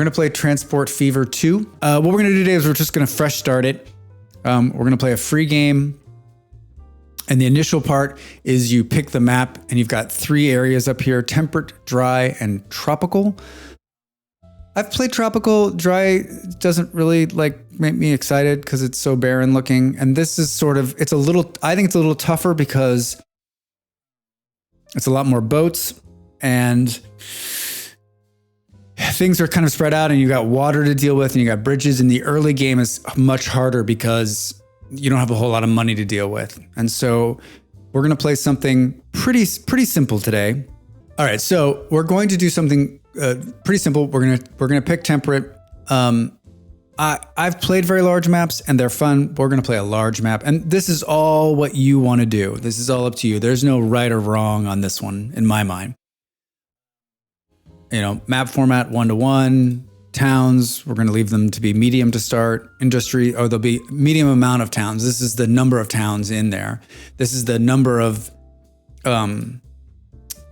We're gonna play Transport Fever 2. What we're gonna do today is we're just gonna fresh start it. We're gonna play a free game. And the initial part is you pick the map and you've got 3 areas up here: temperate, dry, and tropical. I've played tropical. Dry doesn't really make me excited because it's so barren looking. And this is I think it's a little tougher because it's a lot more boats and things are kind of spread out, and you got water to deal with and you got bridges. And the early game is much harder because you don't have a whole lot of money to deal with. And so we're going to play something pretty simple today. All right. So we're going to do something pretty simple. We're going to pick temperate. I've played very large maps and they're fun. We're going to play a large map, and this is all what you want to do. This is all up to you. There's no right or wrong on this one in my mind. Map format 1-to-1, towns, we're going to leave them to be medium to start. Industry, there'll be medium amount of towns. This is the number of towns in there. This is the number of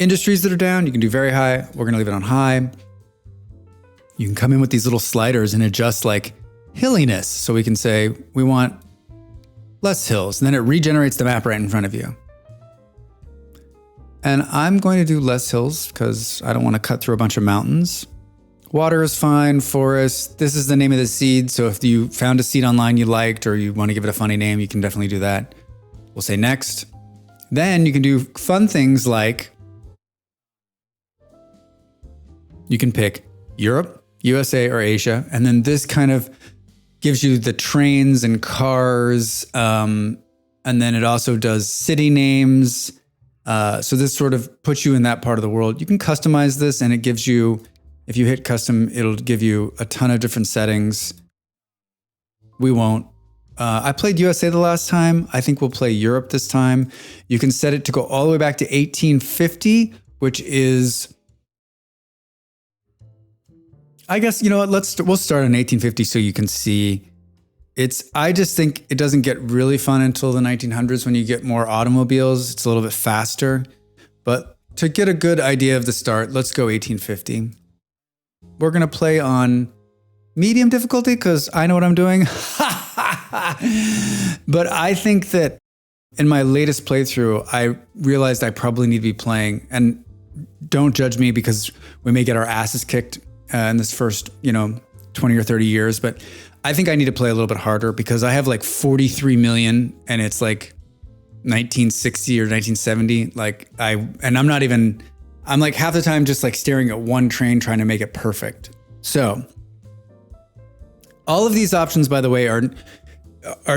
industries that are down. You can do very high. We're going to leave it on high. You can come in with these little sliders and adjust hilliness. So we can say we want less hills, and then it regenerates the map right in front of you. And I'm going to do less hills because I don't want to cut through a bunch of mountains. Water is fine, forest. This is the name of the seed. So if you found a seed online you liked, or you want to give it a funny name, you can definitely do that. We'll say next. Then you can do fun things like you can pick Europe, USA, or Asia. And then this kind of gives you the trains and cars. And then it also does city names. So this sort of puts you in that part of the world. You can customize this, and it gives you, if you hit custom, it'll give you a ton of different settings. We won't. I played USA the last time. I think we'll play Europe this time. You can set it to go all the way back to 1850, which is, I guess, you know what, we'll start in 1850 so you can see. I just think it doesn't get really fun until the 1900s when you get more automobiles. It's a little bit faster. But to get a good idea of the start, let's go 1850. We're going to play on medium difficulty because I know what I'm doing. But I think that in my latest playthrough, I realized I probably need to be playing, and don't judge me because we may get our asses kicked in this first, 20 or 30 years. But I think I need to play a little bit harder because I have 43 million and it's 1960 or 1970. I'm half the time just staring at one train trying to make it perfect. So all of these options, by the way, are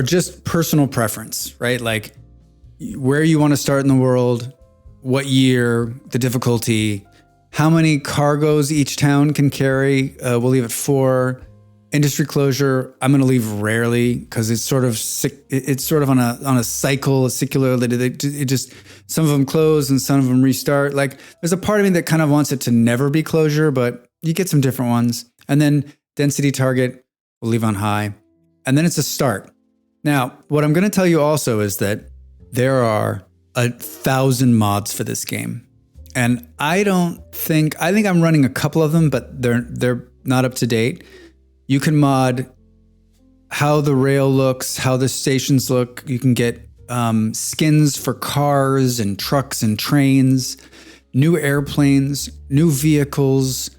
just personal preference, right? Where you want to start in the world, what year, the difficulty, how many cargoes each town can carry. We'll leave it 4. Industry closure, I'm going to leave rarely because it's sort of on a cycle, a secular. It just, some of them close and some of them restart. There's a part of me that kind of wants it to never be closure, but you get some different ones. And then density target, we'll leave on high. And then it's a start. Now, what I'm going to tell you also is that there are 1,000 mods for this game. And I think I'm running a couple of them, but they're not up to date. You can mod how the rail looks, how the stations look. You can get skins for cars and trucks and trains, new airplanes, new vehicles.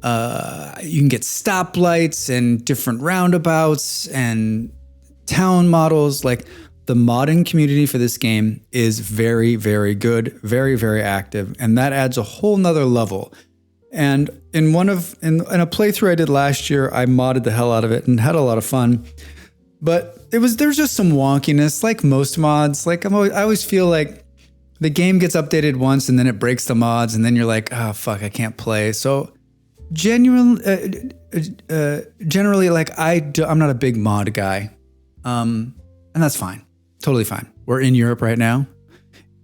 You can get stoplights and different roundabouts and town models. The modding community for this game is very, very good, very, very active. And that adds a whole nother level. And in a playthrough I did last year, I modded the hell out of it and had a lot of fun. But there's just some wonkiness, like most mods. I always feel like the game gets updated once and then it breaks the mods, and then you're like, oh fuck, I can't play. So generally, I'm not a big mod guy, and that's fine, totally fine. We're in Europe right now,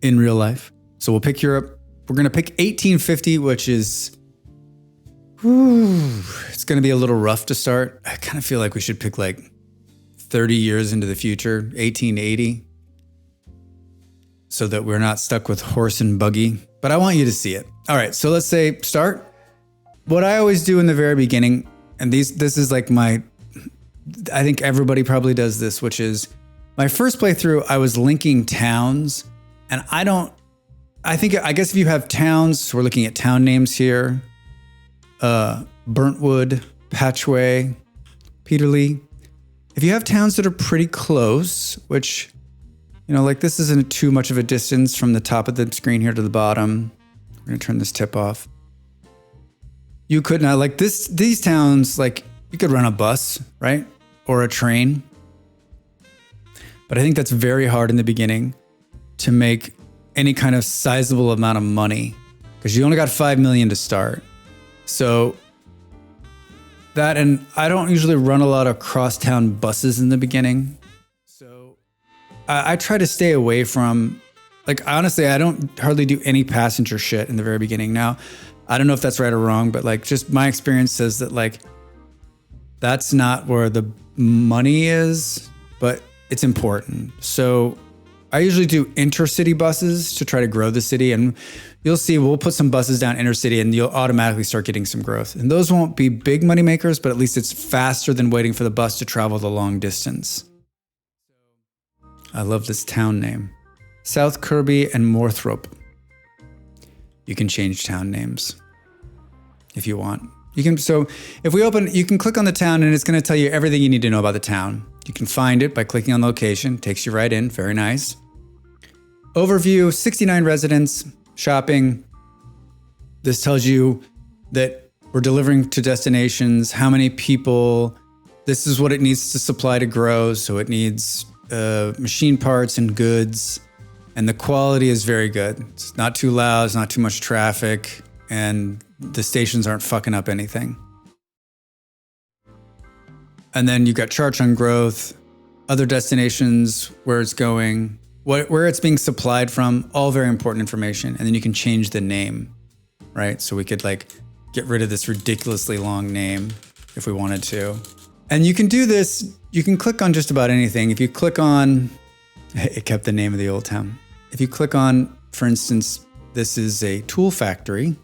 in real life, so we'll pick Europe. We're gonna pick 1850, which is. It's going to be a little rough to start. I kind of feel like we should pick 30 years into the future, 1880, so that we're not stuck with horse and buggy. But I want you to see it. All right, so let's say start. What I always do in the very beginning and this is like I think everybody probably does this, which is my first playthrough, I was linking towns, and I guess if you have towns, so we're looking at town names here, Burntwood, Patchway, Peterlee. If you have towns that are pretty close, which, like this isn't too much of a distance from the top of the screen here to the bottom. We're gonna turn this tip off. You could not, like these towns, like you could run a bus, right? Or a train. But I think that's very hard in the beginning to make any kind of sizable amount of money because you only got 5 million to start. So that, and I don't usually run a lot of crosstown buses in the beginning. So I try to stay away from, like, honestly, I don't hardly do any passenger shit in the very beginning. Now, I don't know if that's right or wrong, but like just my experience says that like, that's not where the money is, but it's important. So I usually do intercity buses to try to grow the city, and you'll see we'll put some buses down intercity and you'll automatically start getting some growth. And those won't be big money makers, but at least it's faster than waiting for the bus to travel the long distance. I love this town name. South Kirby and Morthorpe. You can change town names if you want. So if we open, you can click on the town and it's going to tell you everything you need to know about the town. You can find it by clicking on location, takes you right in, very nice. Overview, 69 residents, shopping. This tells you that we're delivering to destinations, how many people, this is what it needs to supply to grow. So it needs machine parts and goods, and the quality is very good. It's not too loud, it's not too much traffic, and the stations aren't fucking up anything. And then you've got charts on growth, other destinations, where it's going, where it's being supplied from, all very important information. And then you can change the name, right? So we could like get rid of this ridiculously long name if we wanted to. And you can do this, you can click on just about anything. If you click on, it kept the name of the old town. If you click on, for instance, this is a tool factory,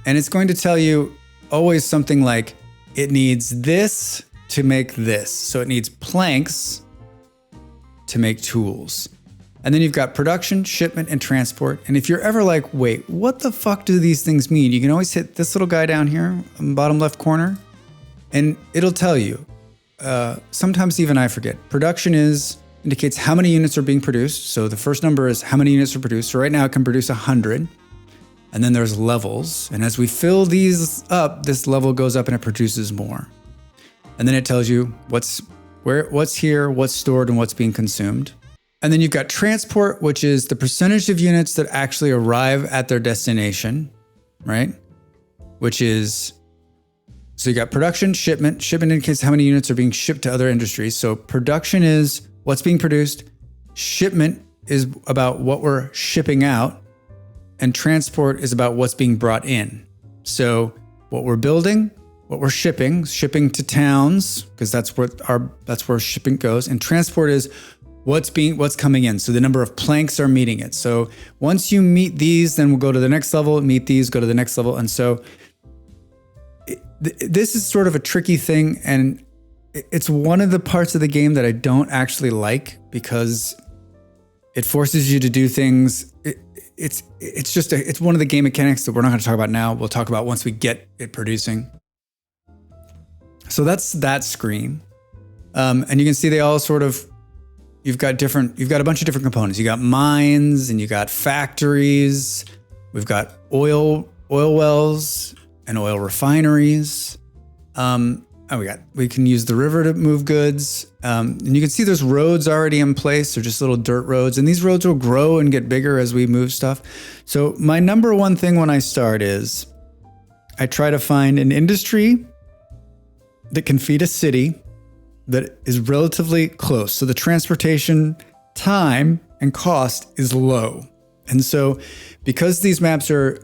and it's going to tell you always something like, it needs this to make this. So it needs planks to make tools. And then you've got production, shipment, and transport. And if you're ever like, wait, what the fuck do these things mean? You can always hit this little guy down here in the bottom left corner, and it'll tell you. Sometimes even I forget. Production indicates how many units are being produced. So the first number is how many units are produced. So right now it can produce 100. And then there's levels. And as we fill these up, this level goes up and it produces more. And then it tells you what's here, what's stored, and what's being consumed. And then you've got transport, which is the percentage of units that actually arrive at their destination, right? Which is, so you got production, shipment. Shipment indicates how many units are being shipped to other industries. So production is what's being produced. Shipment is about what we're shipping out. And transport is about what's being brought in. So what we're building, what we're shipping to towns, because that's where shipping goes. And transport is what's coming in. So the number of planks are meeting it. So once you meet these, then we'll go to the next level, meet these, go to the next level. And so this is sort of a tricky thing. And it's one of the parts of the game that I don't actually like, because it forces you to do things. It's one of the game mechanics that we're not going to talk about now. We'll talk about once we get it producing. So that's that screen. And you can see they all sort of, you've got a bunch of different components. You got mines and you got factories. We've got oil wells and oil refineries. We can use the river to move goods. And you can see there's roads already in place. They're just little dirt roads. And these roads will grow and get bigger as we move stuff. So my number one thing when I start is I try to find an industry that can feed a city that is relatively close. So the transportation time and cost is low. And so because these maps are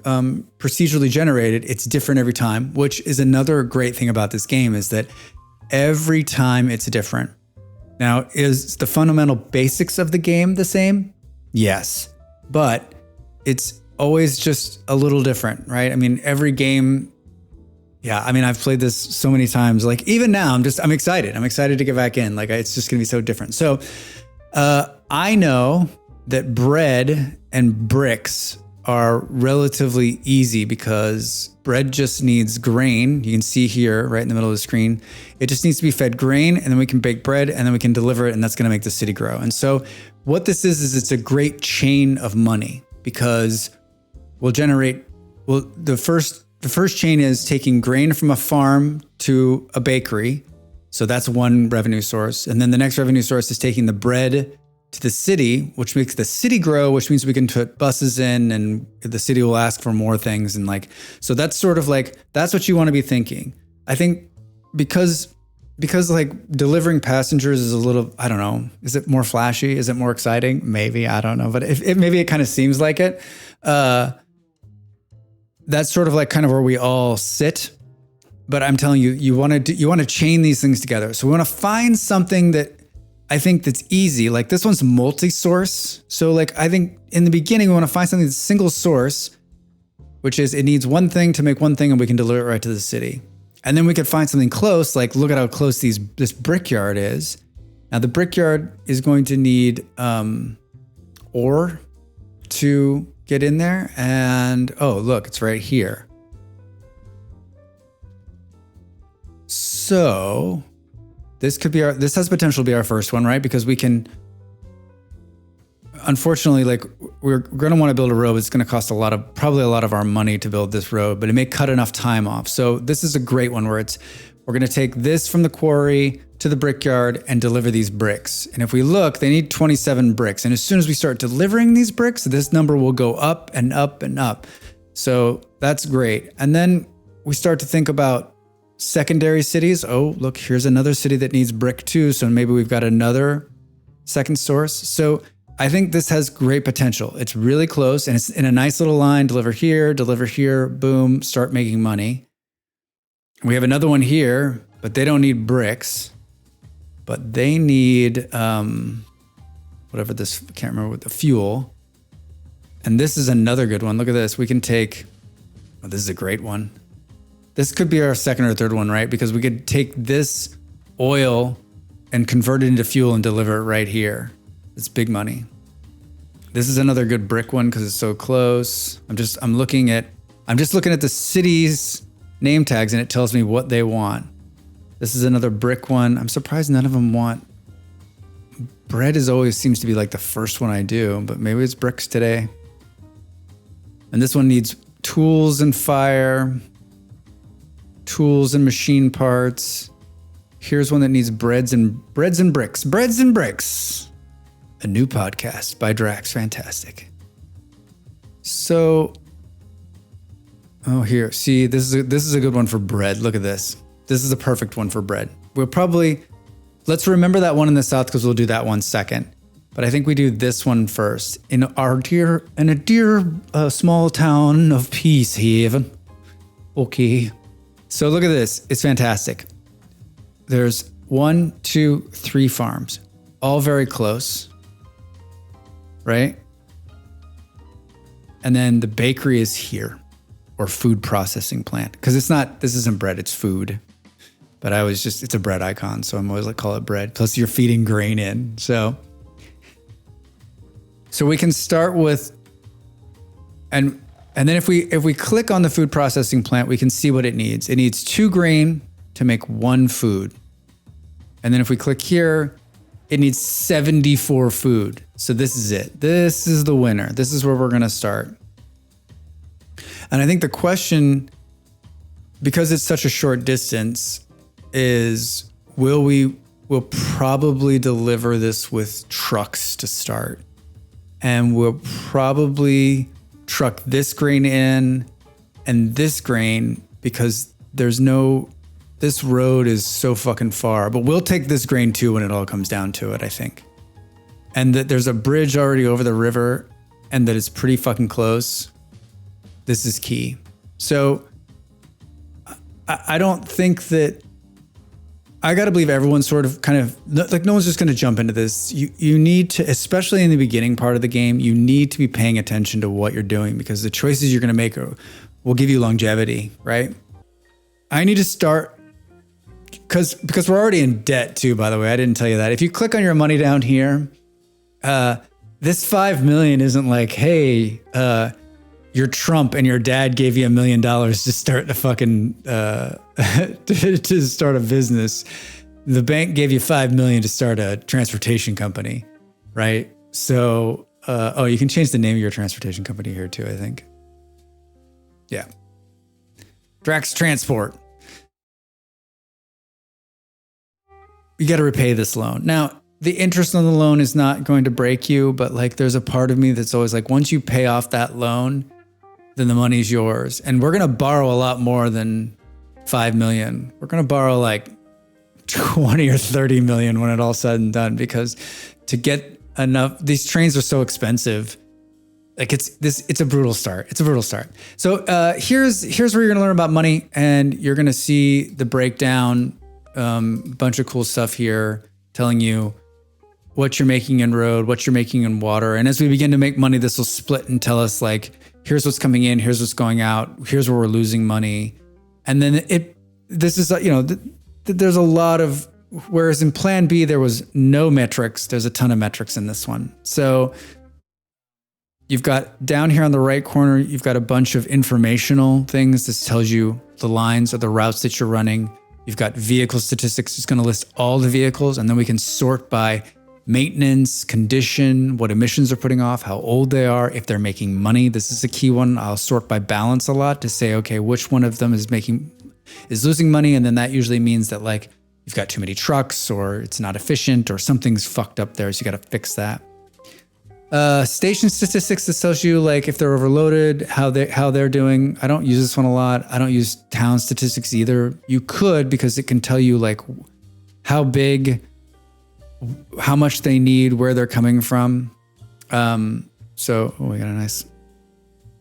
procedurally generated, it's different every time, which is another great thing about this game, is that every time it's different. Now, is the fundamental basics of the game the same? Yes, but it's always just a little different, right? I mean, every game Yeah, I mean, I've played this so many times. Like even now, I'm excited. I'm excited to get back in. Like it's just gonna be so different. So I know that bread and bricks are relatively easy because bread just needs grain. You can see here right in the middle of the screen. It just needs to be fed grain, and then we can bake bread, and then we can deliver it, and that's gonna make the city grow. And so what this is it's a great chain of money because the first chain is taking grain from a farm to a bakery. So that's one revenue source. And then the next revenue source is taking the bread to the city, which makes the city grow, which means we can put buses in and the city will ask for more things. And like, so that's sort of like, that's what you want to be thinking. I think because like delivering passengers is a little, I don't know, is it more flashy? Is it more exciting? Maybe, I don't know. But maybe it kind of seems like it. That's sort of like kind of where we all sit. But I'm telling you, you want to chain these things together. So we want to find something that I think that's easy. Like this one's multi-source. So like, I think in the beginning, we want to find something that's single source, which is it needs one thing to make one thing and we can deliver it right to the city. And then we could find something close, like look at how close this brickyard is. Now the brickyard is going to need ore to get in there. And oh, look, it's right here. So this has potential to be our first one, right? Because we can, unfortunately, like we're going to want to build a road. It's going to cost probably a lot of our money to build this road, but it may cut enough time off. So this is a great one where we're going to take this from the quarry to the brickyard and deliver these bricks. And if we look, they need 27 bricks. And as soon as we start delivering these bricks, this number will go up and up and up. So that's great. And then we start to think about secondary cities. Oh, look, here's another city that needs brick too. So maybe we've got another second source. So I think this has great potential. It's really close and it's in a nice little line, deliver here, boom, start making money. We have another one here, but they don't need bricks, but they need, whatever this, I can't remember what the fuel. And this is another good one. Look at this. We can take, oh, this is a great one. This could be our second or third one, right? Because we could take this oil and convert it into fuel and deliver it right here. It's big money. This is another good brick one because it's so close. I'm just looking at the city's name tags and it tells me what they want. This is another brick one. I'm surprised none of them want bread. Always seems to be like the first one I do, but maybe it's bricks today. And this one needs tools and fire. Tools and machine parts. Here's one that needs breads and bricks. A new podcast by Drax. Fantastic. So, oh, here. See, this is a good one for bread. Look at this. This is a perfect one for bread. Let's remember that one in the south because we'll do that one second. But I think we do this one first. In a dear small town of Peacehaven. Okay. So look at this. It's fantastic. There's 1, 2, 3 farms, all very close, right? And then the bakery is here, or food processing plant. Because this isn't bread, it's food. But it's a bread icon, so I'm always like, call it bread. Plus you're feeding grain in. So we can start with, and then if we click on the food processing plant, we can see what it needs. It needs 2 grain to make 1 food. And then if we click here, it needs 74 food. So this is it. This is the winner. This is where we're going to start. And I think the question, because it's such a short distance, is we'll probably deliver this with trucks to start. And we'll probably truck this grain in and this grain because this road is so fucking far, but we'll take this grain too when it all comes down to it, I think. And that there's a bridge already over the river and that it's pretty fucking close. This is key. So I don't think that, I got to believe everyone's sort of kind of like, no one's just going to jump into this. You need to, especially in the beginning part of the game, you need to be paying attention to what you're doing because the choices you're going to make will give you longevity, right? I need to start because we're already in debt too, by the way. I didn't tell you that. If you click on your money down here, this 5 million isn't like, hey, you're Trump and your dad gave you $1 million to start a fucking to start a business. The bank gave you 5 million to start a transportation company, right? So, you can change the name of your transportation company here too, I think. Yeah. Drax Transport. You got to repay this loan. Now, the interest on the loan is not going to break you, but like there's a part of me that's always like, once you pay off that loan, then the money's yours. And we're going to borrow a lot more than 5 million. We're going to borrow like 20 or 30 million when it all said and done, because to get enough, these trains are so expensive. Like it's a brutal start. It's a brutal start. So here's where you're going to learn about money, and you're going to see the breakdown, bunch of cool stuff here telling you what you're making in road, what you're making in water. And as we begin to make money, this will split and tell us like, here's what's coming in, here's what's going out, here's where we're losing money. And then this is, there's a lot of, whereas in plan B, there was no metrics, there's a ton of metrics in this one. So you've got down here on the right corner, you've got a bunch of informational things. This tells you the lines or the routes that you're running. You've got vehicle statistics. It's going to list all the vehicles, and then we can sort by maintenance, condition, what emissions are putting off, how old they are, if they're making money. This is a key one. I'll sort by balance a lot to say, okay, which one of them is losing money, and then that usually means that like you've got too many trucks, or it's not efficient, or something's fucked up there, so you got to fix that. Station statistics, this tells you like if they're overloaded, how they're doing. I don't use this one a lot. I don't use town statistics either. You could, because it can tell you like how big, how much they need, where they're coming from. We got a nice.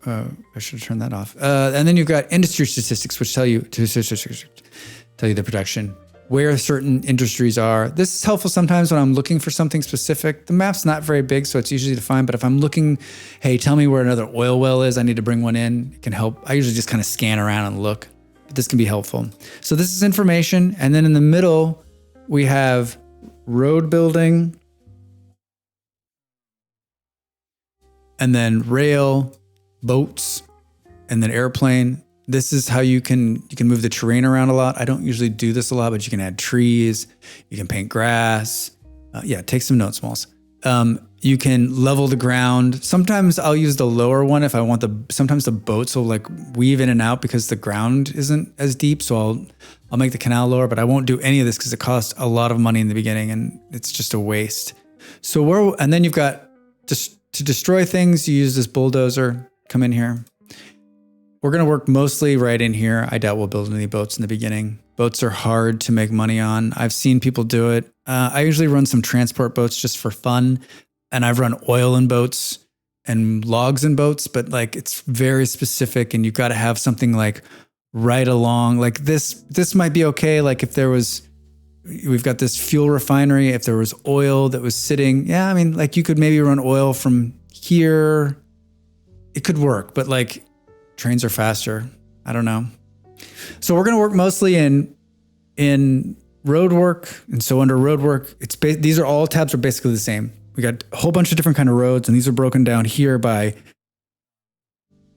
I should have turned that off. And then you've got industry statistics, which tell you the production, where certain industries are. This is helpful sometimes when I'm looking for something specific. The map's not very big, so it's easy to find. But if I'm looking, hey, tell me where another oil well is, I need to bring one in. It can help. I usually just kind of scan around and look, but this can be helpful. So this is information. And then in the middle, we have road building, and then rail, boats, and then airplane. This is how you can move the terrain around a lot. I don't usually do this a lot, but you can add trees, you can paint grass. Take some notes, Smalls. You can level the ground. Sometimes I'll use the lower one if I want sometimes the boats will like weave in and out because the ground isn't as deep. So I'll make the canal lower, but I won't do any of this because it costs a lot of money in the beginning and it's just a waste. And then you've got just to destroy things, you use this bulldozer, come in here. We're going to work mostly right in here. I doubt we'll build any boats in the beginning. Boats are hard to make money on. I've seen people do it. I usually run some transport boats just for fun. And I've run oil in boats and logs in boats, but like it's very specific and you've got to have something like right along. Like this might be okay. Like if we've got this fuel refinery, if there was oil that was sitting, like you could maybe run oil from here. It could work, but like trains are faster. I don't know. So we're going to work mostly in road work. And so under road work, these are all tabs are basically the same. We got a whole bunch of different kind of roads, and these are broken down here by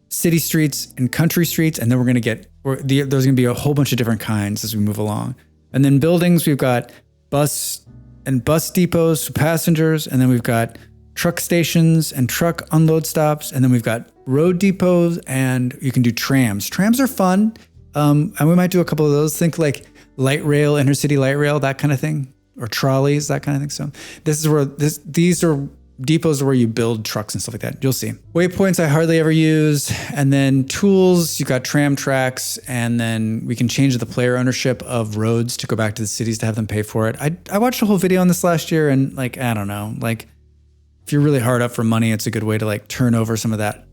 city streets and country streets. And then there's going to be a whole bunch of different kinds as we move along. And then buildings, we've got bus depots for passengers. And then we've got truck stations and truck unload stops. And then we've got road depots, and you can do trams. Trams are fun. And we might do a couple of those. Think like light rail, intercity light rail, that kind of thing, or trolleys, that kind of thing. So these are depots where you build trucks and stuff like that. You'll see. Waypoints I hardly ever use. And then tools, you've got tram tracks, and then we can change the player ownership of roads to go back to the cities to have them pay for it. I watched a whole video on this last year, and like, I don't know, like if you're really hard up for money, it's a good way to like turn over some of that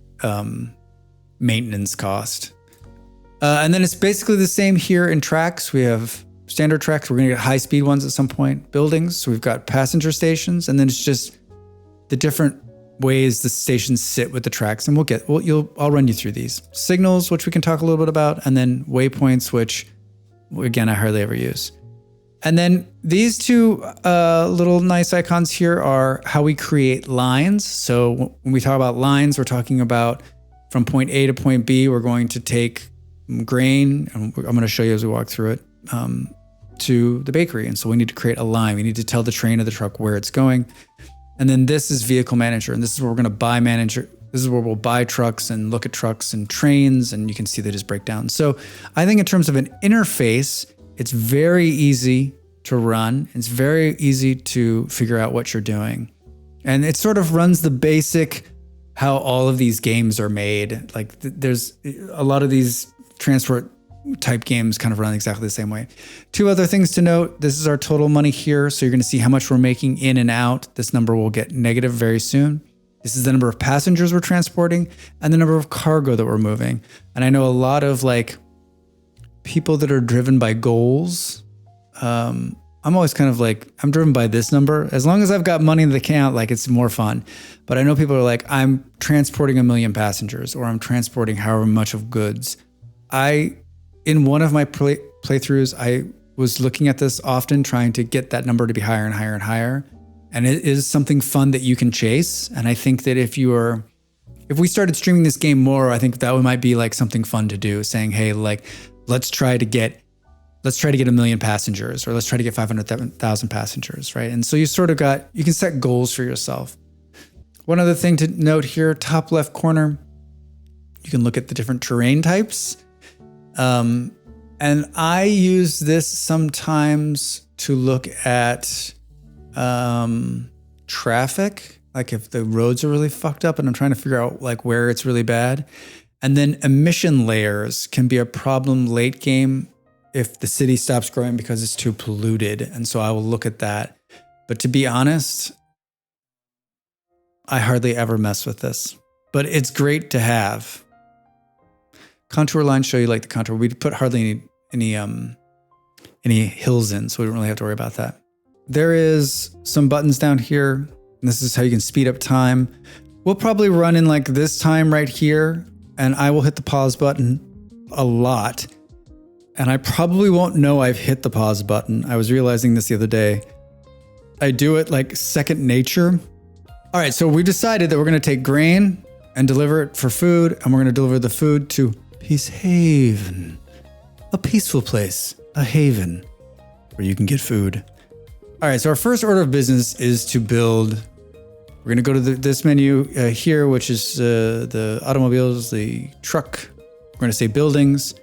maintenance cost. And then it's basically the same here in tracks. We have standard tracks. We're going to get high speed ones at some point. Buildings. So we've got passenger stations, and then it's just the different ways the stations sit with the tracks. And I'll run you through these. Signals, which we can talk a little bit about, and then waypoints, which again, I hardly ever use. And then these two little nice icons here are how we create lines. So when we talk about lines, we're talking about from point A to point B, we're going to take grain, and I'm going to show you as we walk through it, to the bakery. And so we need to create a line. We need to tell the train or the truck where it's going. And then this is vehicle manager. And this is where we're going to buy manager. This is where we'll buy trucks and look at trucks and trains, and you can see they just break down. So I think in terms of an interface, it's very easy to run. It's very easy to figure out what you're doing. And it sort of runs the basic how all of these games are made. Like there's a lot of these transport type games kind of run exactly the same way. Two other things to note. This is our total money here. So you're going to see how much we're making in and out. This number will get negative very soon. This is the number of passengers we're transporting and the number of cargo that we're moving. And I know a lot of like people that are driven by goals. I'm always kind of like, I'm driven by this number. As long as I've got money in the account, like it's more fun. But I know people are like, I'm transporting 1 million passengers, or I'm transporting however much of goods. In one of my playthroughs, I was looking at this often, trying to get that number to be higher and higher and higher. And it is something fun that you can chase. And I think that if we started streaming this game more, I think that might be like something fun to do, saying, hey, like, let's try to get 1 million passengers, or let's try to get 500,000 passengers, right? And so you can set goals for yourself. One other thing to note here, top left corner, you can look at the different terrain types. And I use this sometimes to look at traffic, like if the roads are really fucked up and I'm trying to figure out like where it's really bad. And then emission layers can be a problem late game if the city stops growing because it's too polluted. And so I will look at that. But to be honest, I hardly ever mess with this, but it's great to have. Contour lines show you like the contour. We put hardly any hills in, so we don't really have to worry about that. There is some buttons down here, and this is how you can speed up time. We'll probably run in like this time right here, and I will hit the pause button a lot. And I probably won't know I've hit the pause button. I was realizing this the other day. I do it like second nature. All right, so we decided that we're going to take grain and deliver it for food, and we're going to deliver the food to Peace Haven, a peaceful place, a haven where you can get food. All right, so our first order of business is to build. We're going to go to this menu here, which is the automobiles, the truck. We're going to say buildings,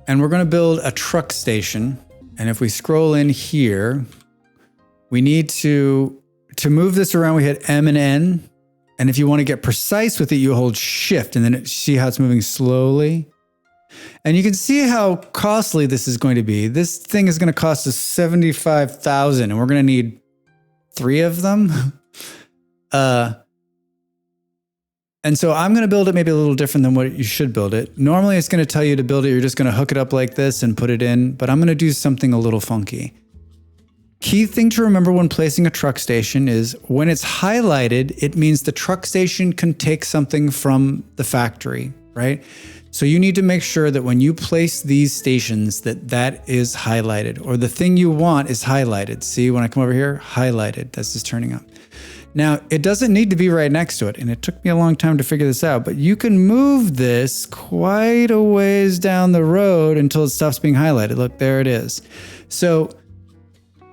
and we're going to build a truck station. And if we scroll in here, we need to move this around, we hit M and N. And if you want to get precise with it, you hold shift, and then see how it's moving slowly. And you can see how costly this is going to be. This thing is going to cost us $75,000, and we're going to need 3 of them. And so I'm going to build it maybe a little different than what you should build it. Normally, it's going to tell you to build it. You're just going to hook it up like this and put it in. But I'm going to do something a little funky. Key thing to remember when placing a truck station is when it's highlighted, it means the truck station can take something from the factory, right? So you need to make sure that when you place these stations that is highlighted, or the thing you want is highlighted. See, when I come over here, highlighted, that's just turning up. Now, it doesn't need to be right next to it, and it took me a long time to figure this out, but you can move this quite a ways down the road until it stops being highlighted. Look, there it is. So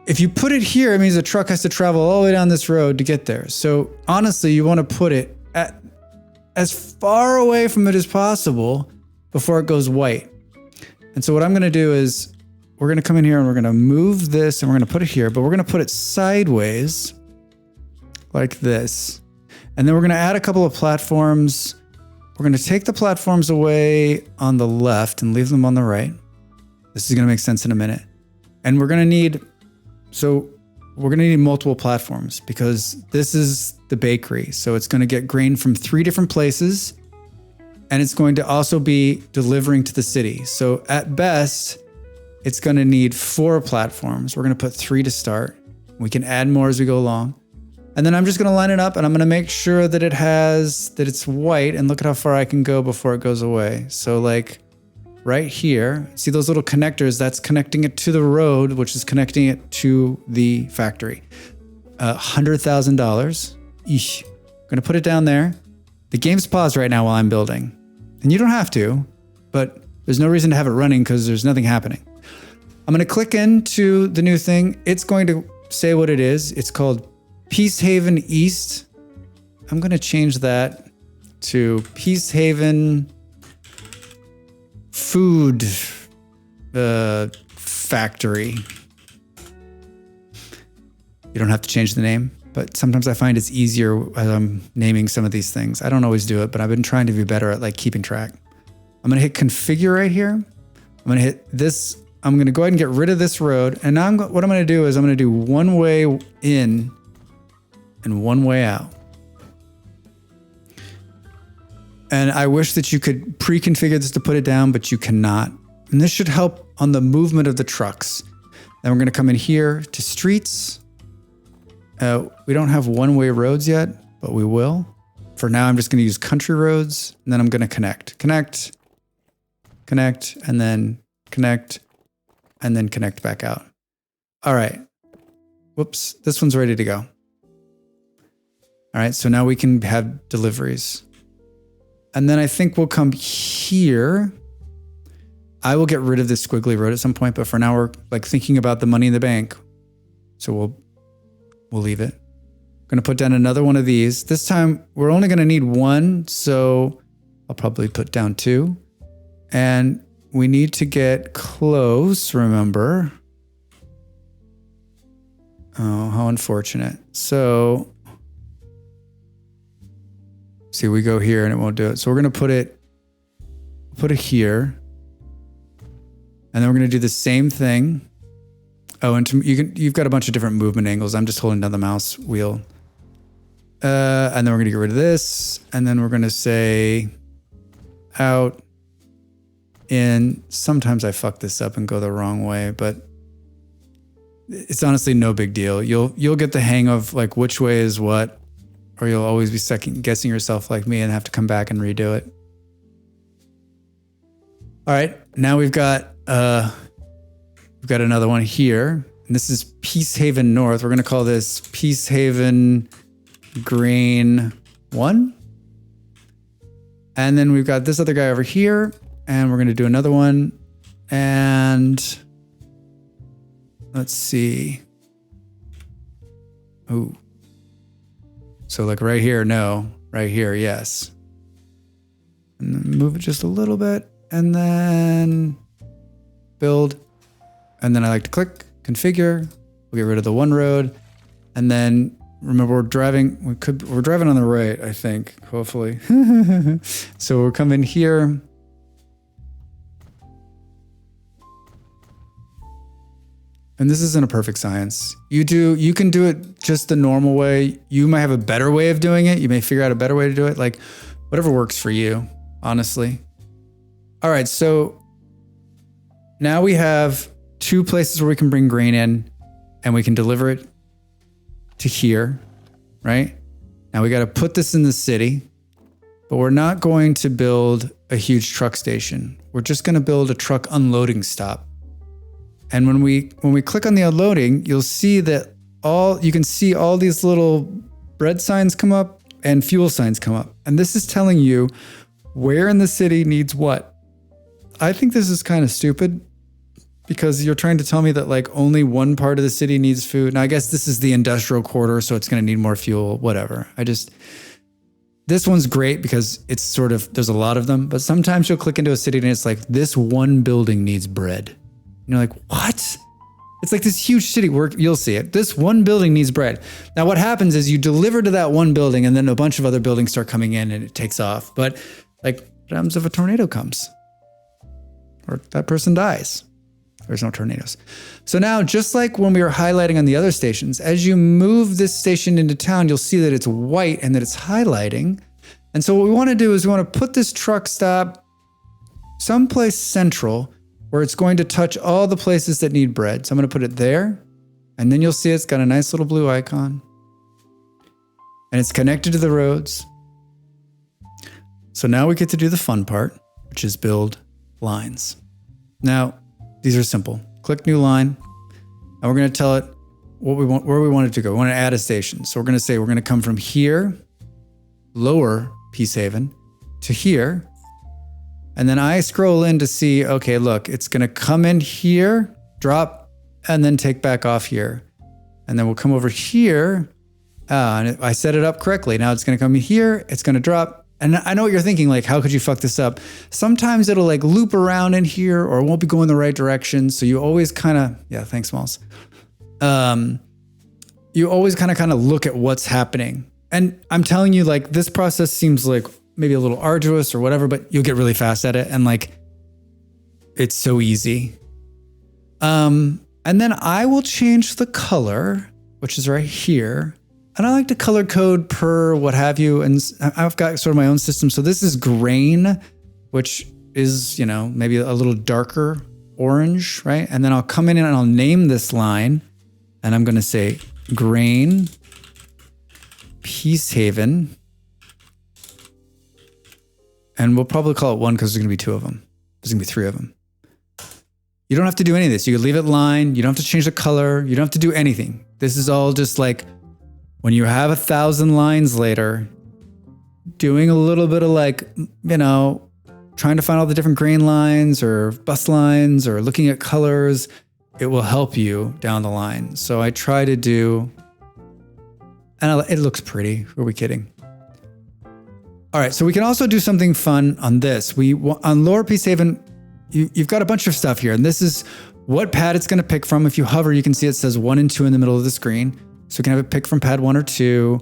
if you put it here, it means the truck has to travel all the way down this road to get there. So honestly, you want to put it as far away from it as possible before it goes white. And so what I'm going to do is we're going to come in here and we're going to move this and we're going to put it here, but we're going to put it sideways like this. And then we're going to add a couple of platforms. We're going to take the platforms away on the left and leave them on the right. This is going to make sense in a minute. And we're going to need multiple platforms because this is the bakery. So it's going to get grain from 3 different places, and it's going to also be delivering to the city. So at best, it's going to need 4 platforms. We're going to put 3 to start. We can add more as we go along. And then I'm just going to line it up, and I'm going to make sure that it's white, and look at how far I can go before it goes away. So like right here. See those little connectors? That's connecting it to the road, which is connecting it to the factory. $100,000. Eesh. I'm gonna put it down there. The game's paused right now while I'm building. And you don't have to, but there's no reason to have it running because there's nothing happening. I'm gonna click into the new thing. It's going to say what it is. It's called Peacehaven East. I'm gonna change that to Peacehaven Food Factory. You don't have to change the name, but sometimes I find it's easier as I'm naming some of these things. I don't always do it, but I've been trying to be better at like keeping track. I'm gonna hit configure right here. I'm gonna hit this. I'm gonna go ahead and get rid of this road. And now what I'm gonna do is I'm gonna do one way in and one way out. And I wish that you could pre-configure this to put it down, but you cannot. And this should help on the movement of the trucks. Then we're gonna come in here to streets. We don't have one-way roads yet, but we will. For now, I'm just gonna use country roads, and then I'm gonna connect, and then connect, and then connect back out. All right. Whoops, this one's ready to go. All right, so now we can have deliveries. And then I think we'll come here. I will get rid of this squiggly road at some point, but for now we're like thinking about the money in the bank. So we'll leave it. I'm gonna put down another one of these. This time we're only gonna need one, so I'll probably put down two. And we need to get close, remember. Oh, how unfortunate. So see, we go here and it won't do it. So we're gonna put it here. And then we're gonna do the same thing. Oh, and you've got a bunch of different movement angles. I'm just holding down the mouse wheel. And then we're gonna get rid of this. And then we're gonna say out, in. Sometimes I fuck this up and go the wrong way, but it's honestly no big deal. You'll get the hang of like which way is what, or you'll always be second guessing yourself like me and have to come back and redo it. All right, now we've got another one here, and this is Peacehaven North. We're gonna call this Peacehaven Grain 1. And then we've got this other guy over here, and we're gonna do another one. And let's see. Ooh. So like right here, no. Right here, yes. And then move it just a little bit, and then build. And then I like to click, configure. We'll get rid of the one road. And then remember we're driving on the right, I think, hopefully. So we'll come in here. And this isn't a perfect science. You can do it just the normal way. You might have a better way of doing it. You may figure out a better way to do it. Like whatever works for you, honestly. All right, so now we have two places where we can bring grain in and we can deliver it to here, right? Now we got to put this in the city, but we're not going to build a huge truck station. We're just going to build a truck unloading stop. And when we click on the unloading, you'll see that you can see all these little bread signs come up and fuel signs come up. And this is telling you where in the city needs what. I think this is kind of stupid because you're trying to tell me that like only one part of the city needs food. Now I guess this is the industrial quarter, so it's going to need more fuel, whatever. This one's great because it's sort of, there's a lot of them, but sometimes you'll click into a city and it's like, this one building needs bread. And you're like, what? It's like this huge city where you'll see it. This one building needs bread. Now what happens is you deliver to that one building and then a bunch of other buildings start coming in and it takes off. But like what happens if a tornado comes? Or that person dies? There's no tornadoes. So now, just like when we were highlighting on the other stations, as you move this station into town, you'll see that it's white and that it's highlighting. And so what we want to do is we want to put this truck stop someplace central where it's going to touch all the places that need bread. So I'm going to put it there, and then you'll see it's got a nice little blue icon. And it's connected to the roads. So now we get to do the fun part, which is build lines. Now, these are simple. Click new line, and we're going to tell it what we want, where we want it to go. We want to add a station. So we're going to say we're going to come from here, lower Peacehaven, to here. And then I scroll in to see, okay, look, it's going to come in here, drop, and then take back off here. And then we'll come over here. And I set it up correctly. Now it's going to come in here, it's going to drop. And I know what you're thinking, like, how could you fuck this up? Sometimes it'll like loop around in here or it won't be going the right direction. So you always kind of, yeah, thanks, Smalls. You always kind of look at what's happening. And I'm telling you, like, this process seems like maybe a little arduous or whatever, but you'll get really fast at it. And like, it's so easy. And then I will change the color, which is right here. And I like to color code per what have you. And I've got sort of my own system. So this is grain, which is, you know, maybe a little darker orange, right? And then I'll come in and I'll name this line. And I'm going to say grain Peacehaven. And we'll probably call it one because there's going to be two of them. There's going to be three of them. You don't have to do any of this. You can leave it line. You don't have to change the color. You don't have to do anything. This is all just like when you have 1,000 lines later, doing a little bit of like, you know, trying to find all the different grain lines or bus lines or looking at colors, it will help you down the line. So I try to do, and it looks pretty. Who are we kidding? All right, so we can also do something fun on this. On Lower Peacehaven, you've got a bunch of stuff here, and this is what pad it's going to pick from. If you hover, you can see it says 1 and 2 in the middle of the screen. So we can have it pick from pad 1 or 2.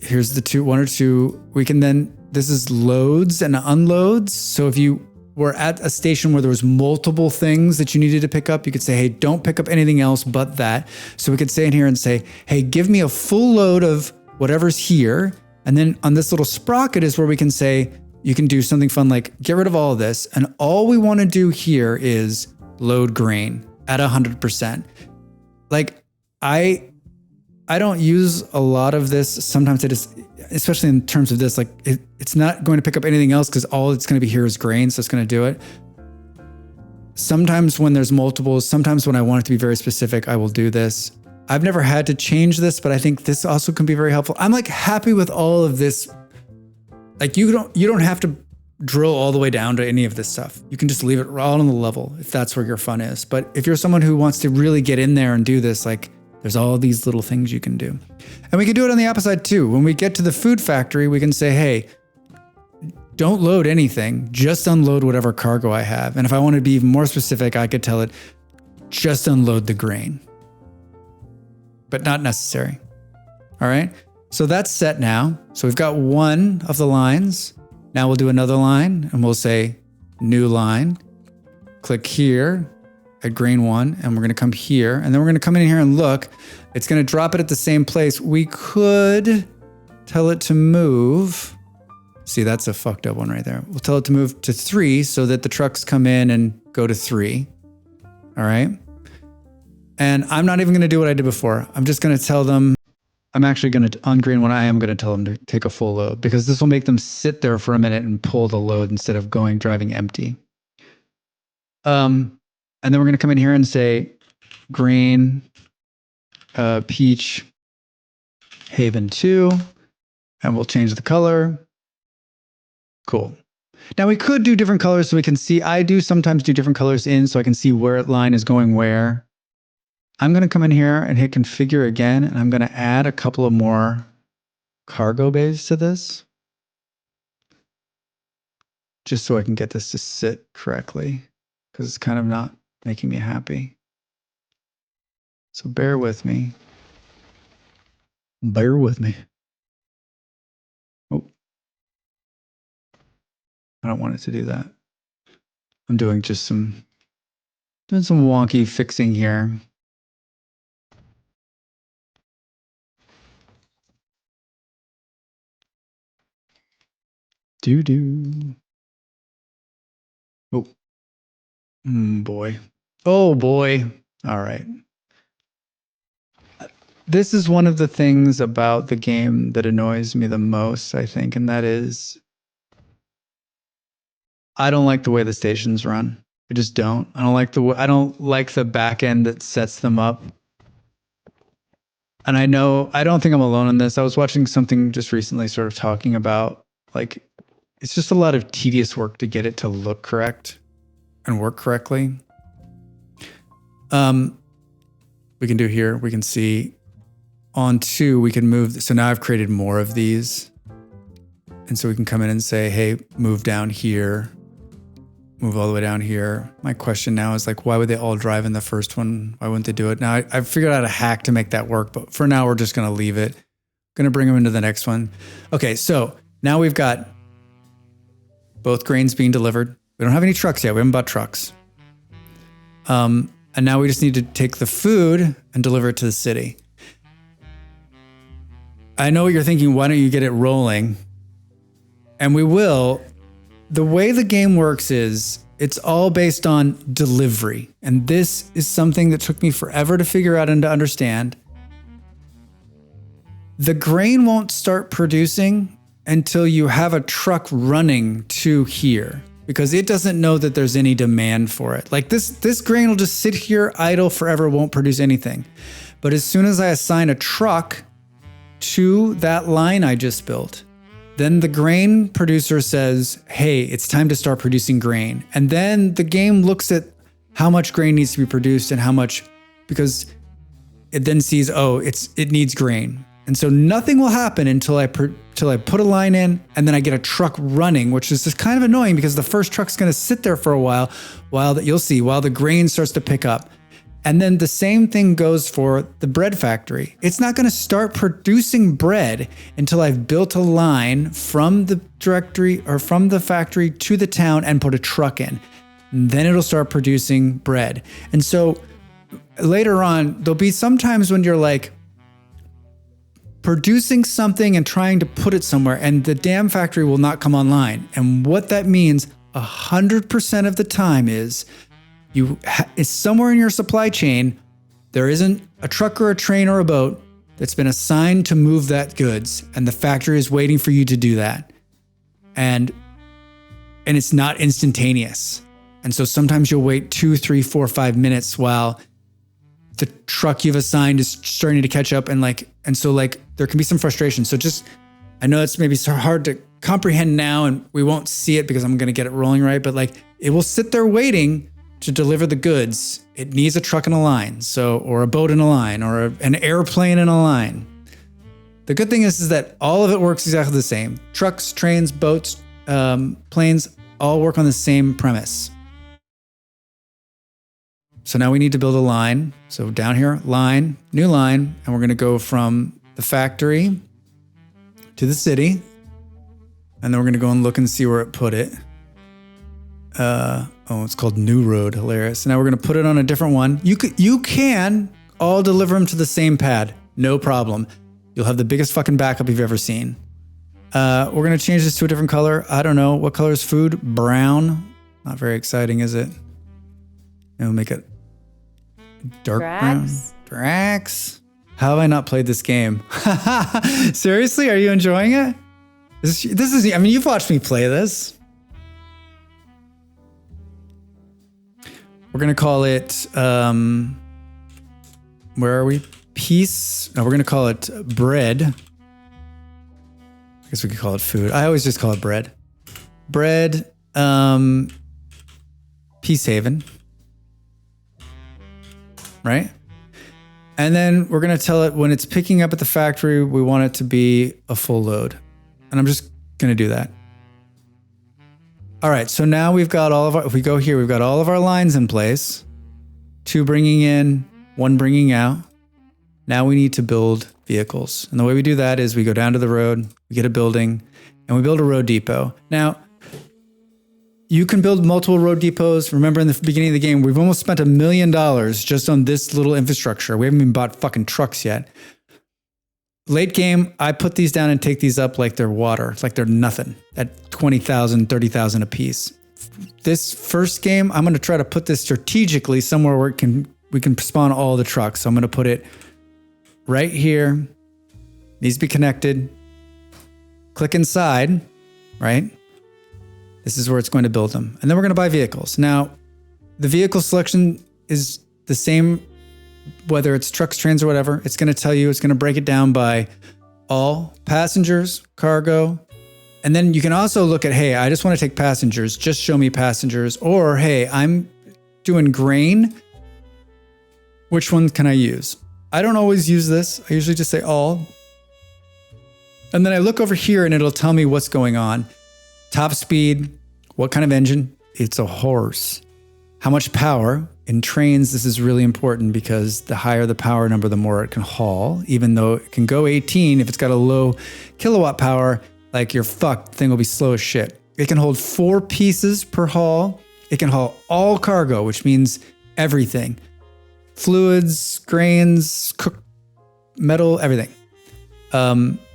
Here's the 1 or 2. We can then, this is loads and unloads. So if you were at a station where there was multiple things that you needed to pick up, you could say, hey, don't pick up anything else but that. So we could say in here and say, hey, give me a full load of whatever's here. And then on this little sprocket is where we can say, you can do something fun like get rid of all of this. And all we want to do here is load grain at 100%. Like I don't use a lot of this. Sometimes it is, especially in terms of this, like it's not going to pick up anything else because all it's going to be here is grain. So it's going to do it. Sometimes when there's multiples, sometimes when I want it to be very specific, I will do this. I've never had to change this, but I think this also can be very helpful. I'm like happy with all of this. Like you don't have to drill all the way down to any of this stuff. You can just leave it all on the level if that's where your fun is. But if you're someone who wants to really get in there and do this, like there's all these little things you can do. And we can do it on the opposite too. When we get to the food factory, we can say, hey, don't load anything, just unload whatever cargo I have. And if I want to be even more specific, I could tell it, just unload the grain. But not necessary. All right. So that's set now. So we've got one of the lines. Now we'll do another line and we'll say new line. Click here at grain 1 and we're going to come here and then we're going to come in here and look. It's going to drop it at the same place. We could tell it to move. See, that's a fucked up one right there. We'll tell it to move to 3 so that the trucks come in and go to 3. All right. And I'm not even going to do what I did before. I'm just going to tell them, I'm actually going to, on grain 1, I am going to tell them to take a full load because this will make them sit there for a minute and pull the load instead of driving empty. And then we're going to come in here and say grain, Peach, Haven 2, and we'll change the color. Cool. Now we could do different colors so we can see, I do sometimes do different colors in so I can see where line is going where. I'm going to come in here and hit configure again, and I'm going to add a couple of more cargo bays to this. Just so I can get this to sit correctly, because it's kind of not making me happy. So bear with me. Bear with me. Oh. I don't want it to do that. I'm doing some wonky fixing here. Oh. Boy. Oh boy. All right. This is one of the things about the game that annoys me the most, I think, and that is I don't like the way the stations run. I just don't. I don't like the back end that sets them up. And I don't think I'm alone in this. I was watching something just recently sort of talking about like it's just a lot of tedious work to get it to look correct and work correctly. We can do here, we can see on 2, we can move. So now I've created more of these. And so we can come in and say, hey, move down here, move all the way down here. My question now is like, why would they all drive in the first one? Why wouldn't they do it? Now I've figured out a hack to make that work, but for now we're just going to leave it. Going to bring them into the next one. Okay, so now we've got both grains being delivered. We don't have any trucks yet. We haven't bought trucks. And now we just need to take the food and deliver it to the city. I know what you're thinking. Why don't you get it rolling? And we will. The way the game works is it's all based on delivery. And this is something that took me forever to figure out and to understand. The grain won't start producing until you have a truck running to here, because it doesn't know that there's any demand for it. Like this grain will just sit here idle forever, won't produce anything. But as soon as I assign a truck to that line I just built, then the grain producer says, hey, it's time to start producing grain. And then the game looks at how much grain needs to be produced and how much, because it then sees, oh, it needs grain. And so nothing will happen until I put a line in and then I get a truck running, which is just kind of annoying because the first truck's going to sit there for a while you'll see, while the grain starts to pick up. And then the same thing goes for the bread factory. It's not going to start producing bread until I've built a line from the directory or from the factory to the town and put a truck in. And then it'll start producing bread. And so later on, there'll be some times when you're like, producing something and trying to put it somewhere, and the damn factory will not come online. And what that means 100% of the time is it's somewhere in your supply chain, there isn't a truck or a train or a boat that's been assigned to move that goods, and the factory is waiting for you to do that. And it's not instantaneous. And so sometimes you'll wait 2, 3, 4, 5 minutes while the truck you've assigned is starting to catch up, and so there can be some frustration. So I know it's maybe so hard to comprehend now, and we won't see it because I'm going to get it rolling right, but it will sit there waiting to deliver the goods. It needs a truck in a line, or a boat in a line, or an airplane in a line. The good thing is that all of it works exactly the same. Trucks, trains, boats, planes all work on the same premise. So now we need to build a line. So down here, line, new line, and we're going to go from the factory to the city. And then we're going to go and look and see where it put it. It's called New Road. Hilarious. So now we're going to put it on a different one. You can all deliver them to the same pad. No problem. You'll have the biggest fucking backup you've ever seen. We're going to change this to a different color. I don't know. What color is food? Brown. Not very exciting, is it? And we'll make it dark brown. Brax. How have I not played this game? Seriously, are you enjoying it? This is, I mean, you've watched me play this. We're going to call it, where are we? Peace. No, we're going to call it bread. I guess we could call it food. I always just call it bread. Bread, Peace Haven. Right? And then we're going to tell it when it's picking up at the factory, we want it to be a full load. And I'm just going to do that. All right. So now we've got if we go here, we've got all of our lines in place. 2 bringing in, 1 bringing out. Now we need to build vehicles. And the way we do that is we go down to the road, we get a building, and we build a road depot. Now, you can build multiple road depots. Remember in the beginning of the game, we've almost spent $1 million just on this little infrastructure. We haven't even bought fucking trucks yet. Late game, I put these down and take these up like they're water. It's like they're nothing at 20,000, 30,000 a piece. This first game, I'm going to try to put this strategically somewhere where we can spawn all the trucks. So I'm going to put it right here. Needs to be connected. Click inside, right? This is where it's going to build them. And then we're going to buy vehicles. Now, the vehicle selection is the same, whether it's trucks, trains, or whatever. It's going to tell you, it's going to break it down by all passengers, cargo. And then you can also look at, hey, I just want to take passengers, just show me passengers. Or, hey, I'm doing grain. Which one can I use? I don't always use this. I usually just say all. And then I look over here and it'll tell me what's going on. Top speed, what kind of engine? It's a horse. How much power? In trains, this is really important because the higher the power number, the more it can haul. Even though it can go 18, if it's got a low kilowatt power, like you're fucked, the thing will be slow as shit. It can hold 4 pieces per haul. It can haul all cargo, which means everything. Fluids, grains, cooked metal, everything.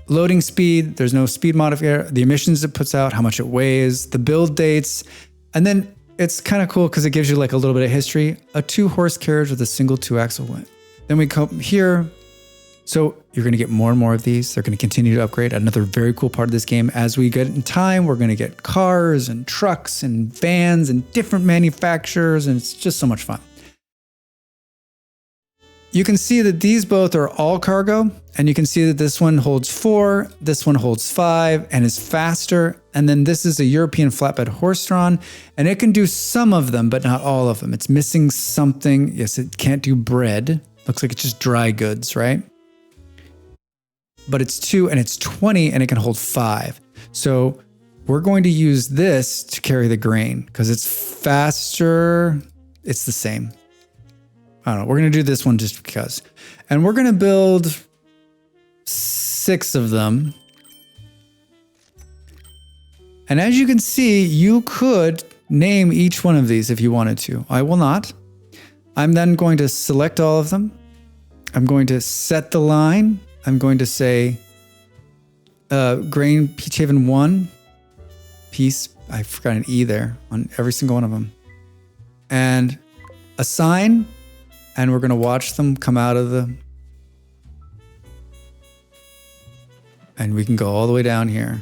Loading speed, there's no speed modifier, the emissions it puts out, how much it weighs, the build dates. And then it's kind of cool because it gives you like a little bit of history. A 2-horse carriage with a single 2-axle wheel. Then we come here. So you're going to get more and more of these. They're going to continue to upgrade. Another very cool part of this game, as we get in time, we're going to get cars and trucks and vans and different manufacturers. And it's just so much fun. You can see that these both are all cargo, and you can see that this one holds 4, this one holds 5 and is faster. And then this is a European flatbed horse-drawn, and it can do some of them, but not all of them. It's missing something. Yes, it can't do bread. Looks like it's just dry goods, right? But it's 2 and it's 20 and it can hold 5. So we're going to use this to carry the grain because it's faster. It's the same. I don't know. We're going to do this one just because. And we're going to build 6 of them. And as you can see, you could name each one of these if you wanted to. I will not. I'm then going to select all of them. I'm going to set the line. I'm going to say grain Peach Haven 1 piece. I forgot an E there on every single one of them. And assign. And we're going to watch them come out of the... And we can go all the way down here.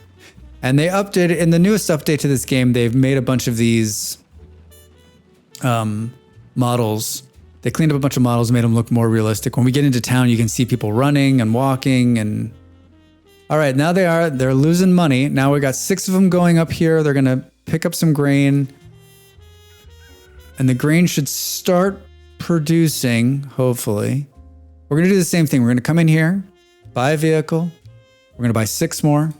And they updated, in the newest update to this game, they've made a bunch of these models. They cleaned up a bunch of models, made them look more realistic. When we get into town, you can see people running and walking and... All right, now they're losing money. Now we got 6 of them going up here. They're going to pick up some grain. And the grain should start producing, hopefully. We're going to do the same thing. We're going to come in here, buy a vehicle. We're going to buy 6 more.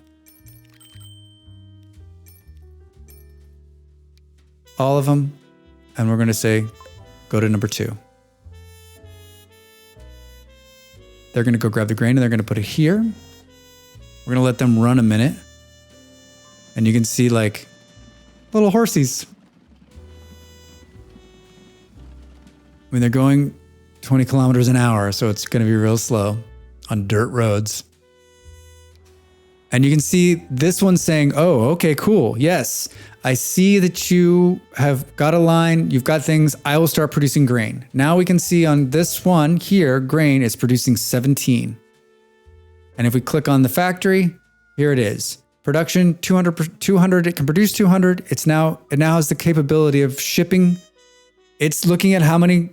All of them. And we're going to say, go to number 2. They're going to go grab the grain and they're going to put it here. We're going to let them run a minute. And you can see like little horsies. I mean, they're going 20 kilometers an hour, so it's going to be real slow on dirt roads. And you can see this one saying, oh, okay, cool. Yes, I see that you have got a line. You've got things. I will start producing grain. Now we can see on this one here, grain is producing 17. And if we click on the factory, here it is. Production 200, it can produce 200. It now has the capability of shipping. It's looking at how many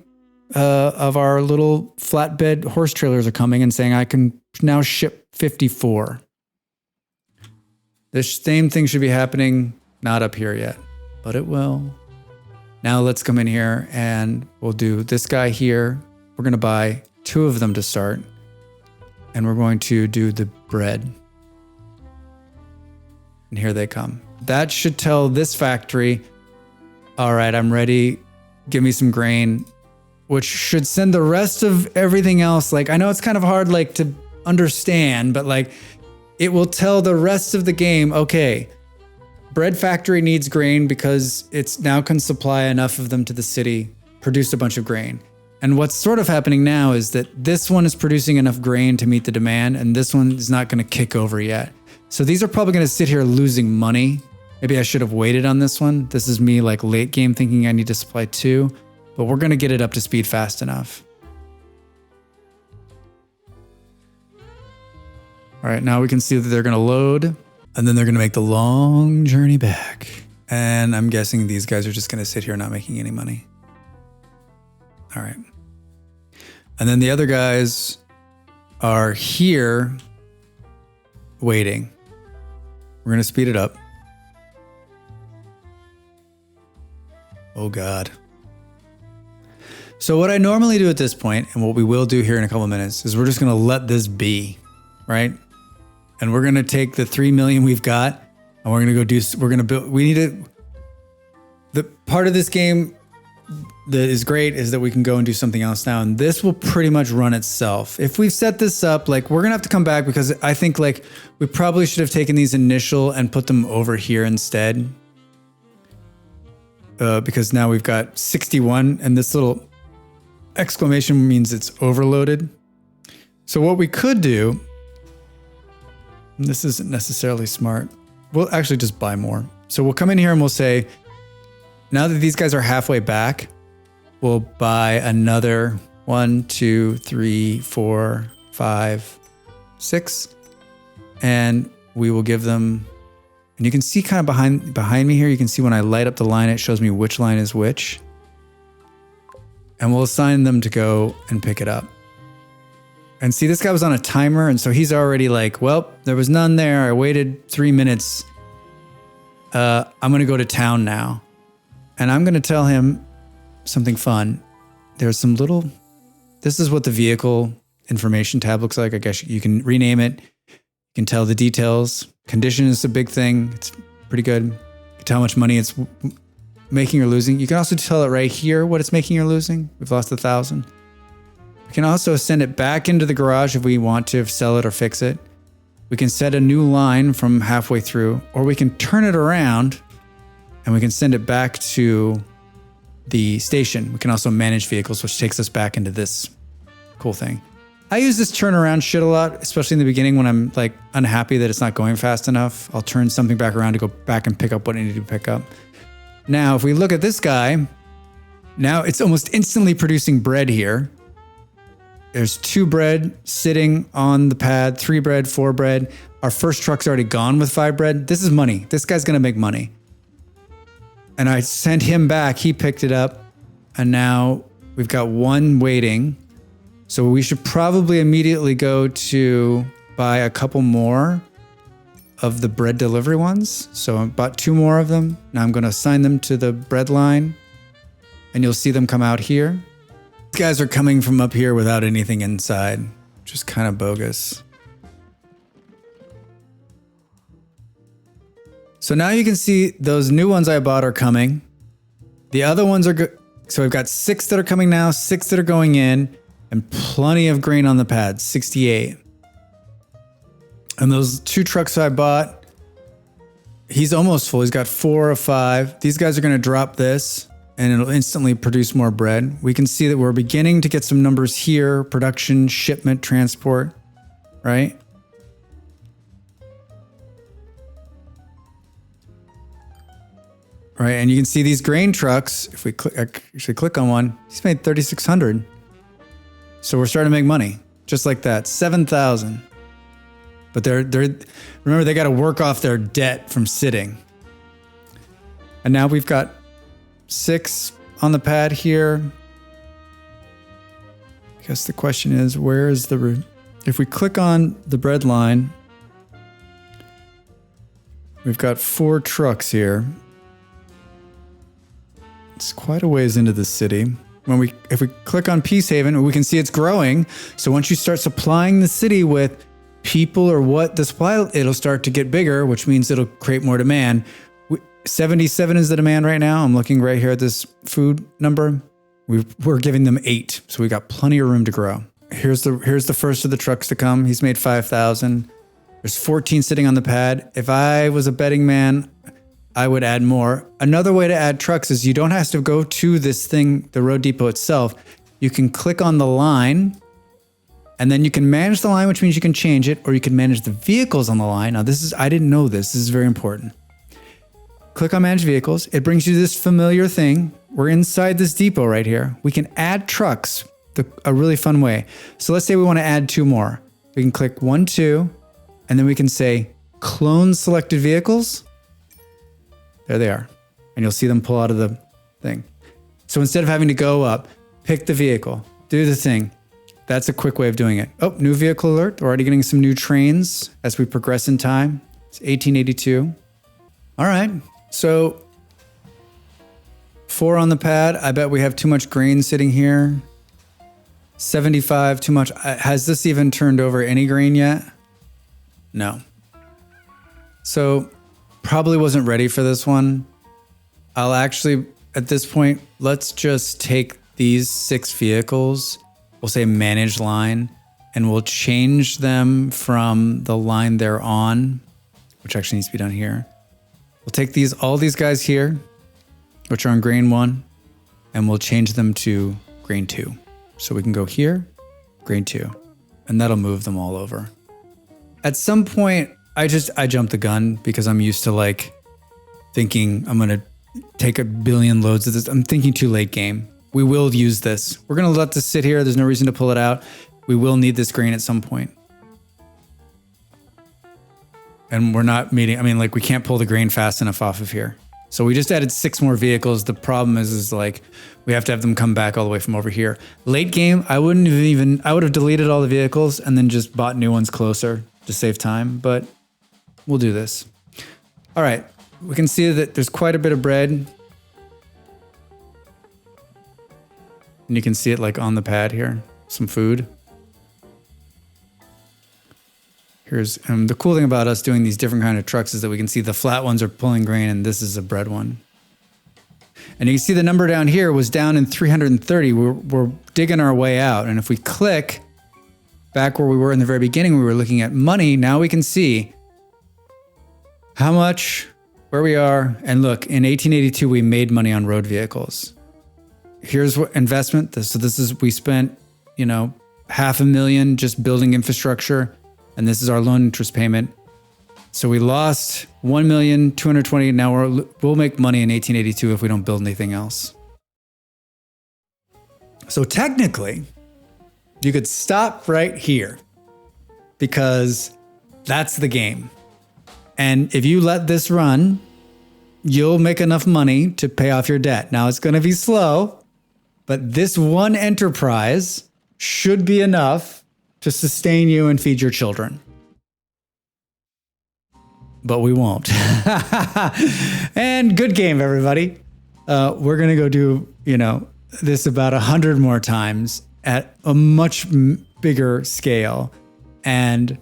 of our little flatbed horse trailers are coming and saying, I can now ship 54. The same thing should be happening, not up here yet, but it will. Now let's come in here and we'll do this guy here. We're going to buy 2 of them to start. And we're going to do the bread. And here they come. That should tell this factory, all right, I'm ready. Give me some grain. Which should send the rest of everything else. Like, I know it's kind of hard, like, to understand, but like, it will tell the rest of the game, okay, bread factory needs grain because it's now can supply enough of them to the city, produce a bunch of grain. And what's sort of happening now is that this one is producing enough grain to meet the demand, and this one is not going to kick over yet. So these are probably going to sit here losing money. Maybe I should have waited on this one. This is me like late game thinking I need to supply 2. But we're going to get it up to speed fast enough. All right, now we can see that they're going to load, and then they're going to make the long journey back. And I'm guessing these guys are just going to sit here not making any money. All right. And then the other guys are here waiting. We're going to speed it up. Oh, God. So what I normally do at this point, and what we will do here in a couple of minutes, is we're just going to let this be, right? And we're going to take the 3 million we've got, and we're going to go do, we're going to build, we need to, the part of this game that is great is that we can go and do something else now. And this will pretty much run itself. If we've set this up, like we're going to have to come back because I think like we probably should have taken these initial and put them over here instead. Because now we've got 61 and this little exclamation means it's overloaded. So what we could do, and this isn't necessarily smart, we'll actually just buy more. So we'll come in here and we'll say, now that these guys are halfway back, we'll buy another 1, 2, 3, 4, 5, 6, and we will give them, and you can see kind of behind me here, you can see when I light up the line, it shows me which line is which. And we'll assign them to go and pick it up. And see, this guy was on a timer, and so he's already like, well, there was none there. I waited 3 minutes. I'm going to go to town now. And I'm going to tell him something fun. There's some little, this is what the vehicle information tab looks like. I guess you can rename it. You can tell the details. Condition is a big thing. It's pretty good. You can tell how much money it's making or losing. You can also tell it right here what it's making or losing. We've lost 1,000. We can also send it back into the garage if we want to sell it or fix it. We can set a new line from halfway through, or we can turn it around and we can send it back to the station. We can also manage vehicles, which takes us back into this cool thing. I use this turnaround shit a lot, especially in the beginning when I'm like unhappy that it's not going fast enough. I'll turn something back around to go back and pick up what I need to pick up. Now, if we look at this guy, now it's almost instantly producing bread here. There's 2 bread sitting on the pad, 3 bread, 4 bread. Our first truck's already gone with 5 bread. This is money. This guy's gonna make money. And I sent him back, he picked it up, and now we've got 1 waiting. So we should probably immediately go to buy a couple more of the bread delivery ones. So I bought 2 more of them. Now I'm gonna assign them to the bread line, and you'll see them come out here. These guys are coming from up here without anything inside, which is kind of bogus. So now you can see those new ones I bought are coming. The other ones are good. So we've got 6 that are coming now, 6 that are going in, and plenty of grain on the pad, 68. And those 2 trucks I bought, he's almost full. He's got 4 of 5. These guys are going to drop this and it'll instantly produce more bread. We can see that we're beginning to get some numbers here, production, shipment, transport, right? Right, and you can see these grain trucks, if we actually click on one, he's made 3,600. So we're starting to make money, just like that, 7,000. But they're remember, they got to work off their debt from sitting. And now we've got 6 on the pad here. I guess the question is, where is the, if we click on the bread line, we've got 4 trucks here. It's quite a ways into the city. If we click on Peacehaven, we can see it's growing. So once you start supplying the city with people or what the supply, it'll start to get bigger, which means it'll create more demand. 77 is the demand right now. I'm looking right here at this food number. We're giving them 8, so we got plenty of room to grow. Here's the first of the trucks to come. He's made 5,000. There's 14 sitting on the pad. If I was a betting man, I would add more. Another way to add trucks is you don't have to go to this thing, the road depot itself. You can click on the line and then you can manage the line, which means you can change it, or you can manage the vehicles on the line. Now I didn't know this. This is very important. Click on manage vehicles. It brings you this familiar thing. We're inside this depot right here. We can add trucks a really fun way. So let's say we want to add 2 more. We can click 1, 2, and then we can say clone selected vehicles. There they are. and you'll see them pull out of the thing. So instead of having to go up, pick the vehicle, do the thing. That's a quick way of doing it. Oh, new vehicle alert. We're already getting some new trains as we progress in time. It's 1882. All right. So 4 on the pad. I bet we have too much grain sitting here. 75, too much. Has this even turned over any grain yet? No. So probably wasn't ready for this one. I'll actually, at this point, let's just take these 6 vehicles. We'll say manage line, and we'll change them from the line they're on, which actually needs to be done here. We'll take all these guys here, which are on grain 1, and we'll change them to grain 2. So we can go here, grain 2, and that'll move them all over. At some point, I jumped the gun because I'm used to like thinking I'm going to take a billion loads of this. I'm thinking too late game. We will use this. We're going to let this sit here. There's no reason to pull it out. We will need this grain at some point. And we're not meeting, we can't pull the grain fast enough off of here. So we just added 6 more vehicles. The problem is like, we have to have them come back all the way from over here. Late game, I would have deleted all the vehicles and then just bought new ones closer to save time, but we'll do this. All right. We can see that there's quite a bit of bread. And you can see it like on the pad here, some food. Here's the cool thing about us doing these different kind of trucks is that we can see the flat ones are pulling grain and this is a bread one. And you can see the number down here was down in 330. We're digging our way out. And if we click back where we were in the very beginning, we were looking at money. Now we can see how much, where we are. And look, in 1882, we made money on road vehicles. Here's what investment. So this is, we spent, $500,000 just building infrastructure. And this is our loan interest payment. So we lost $1,220,000. Now we'll make money in 1882 if we don't build anything else. So technically, you could stop right here because that's the game. And if you let this run, you'll make enough money to pay off your debt. Now it's going to be slow, but this one enterprise should be enough to sustain you and feed your children. But we won't. And good game, everybody. We're going to go do, this about 100 more times at a much bigger scale. And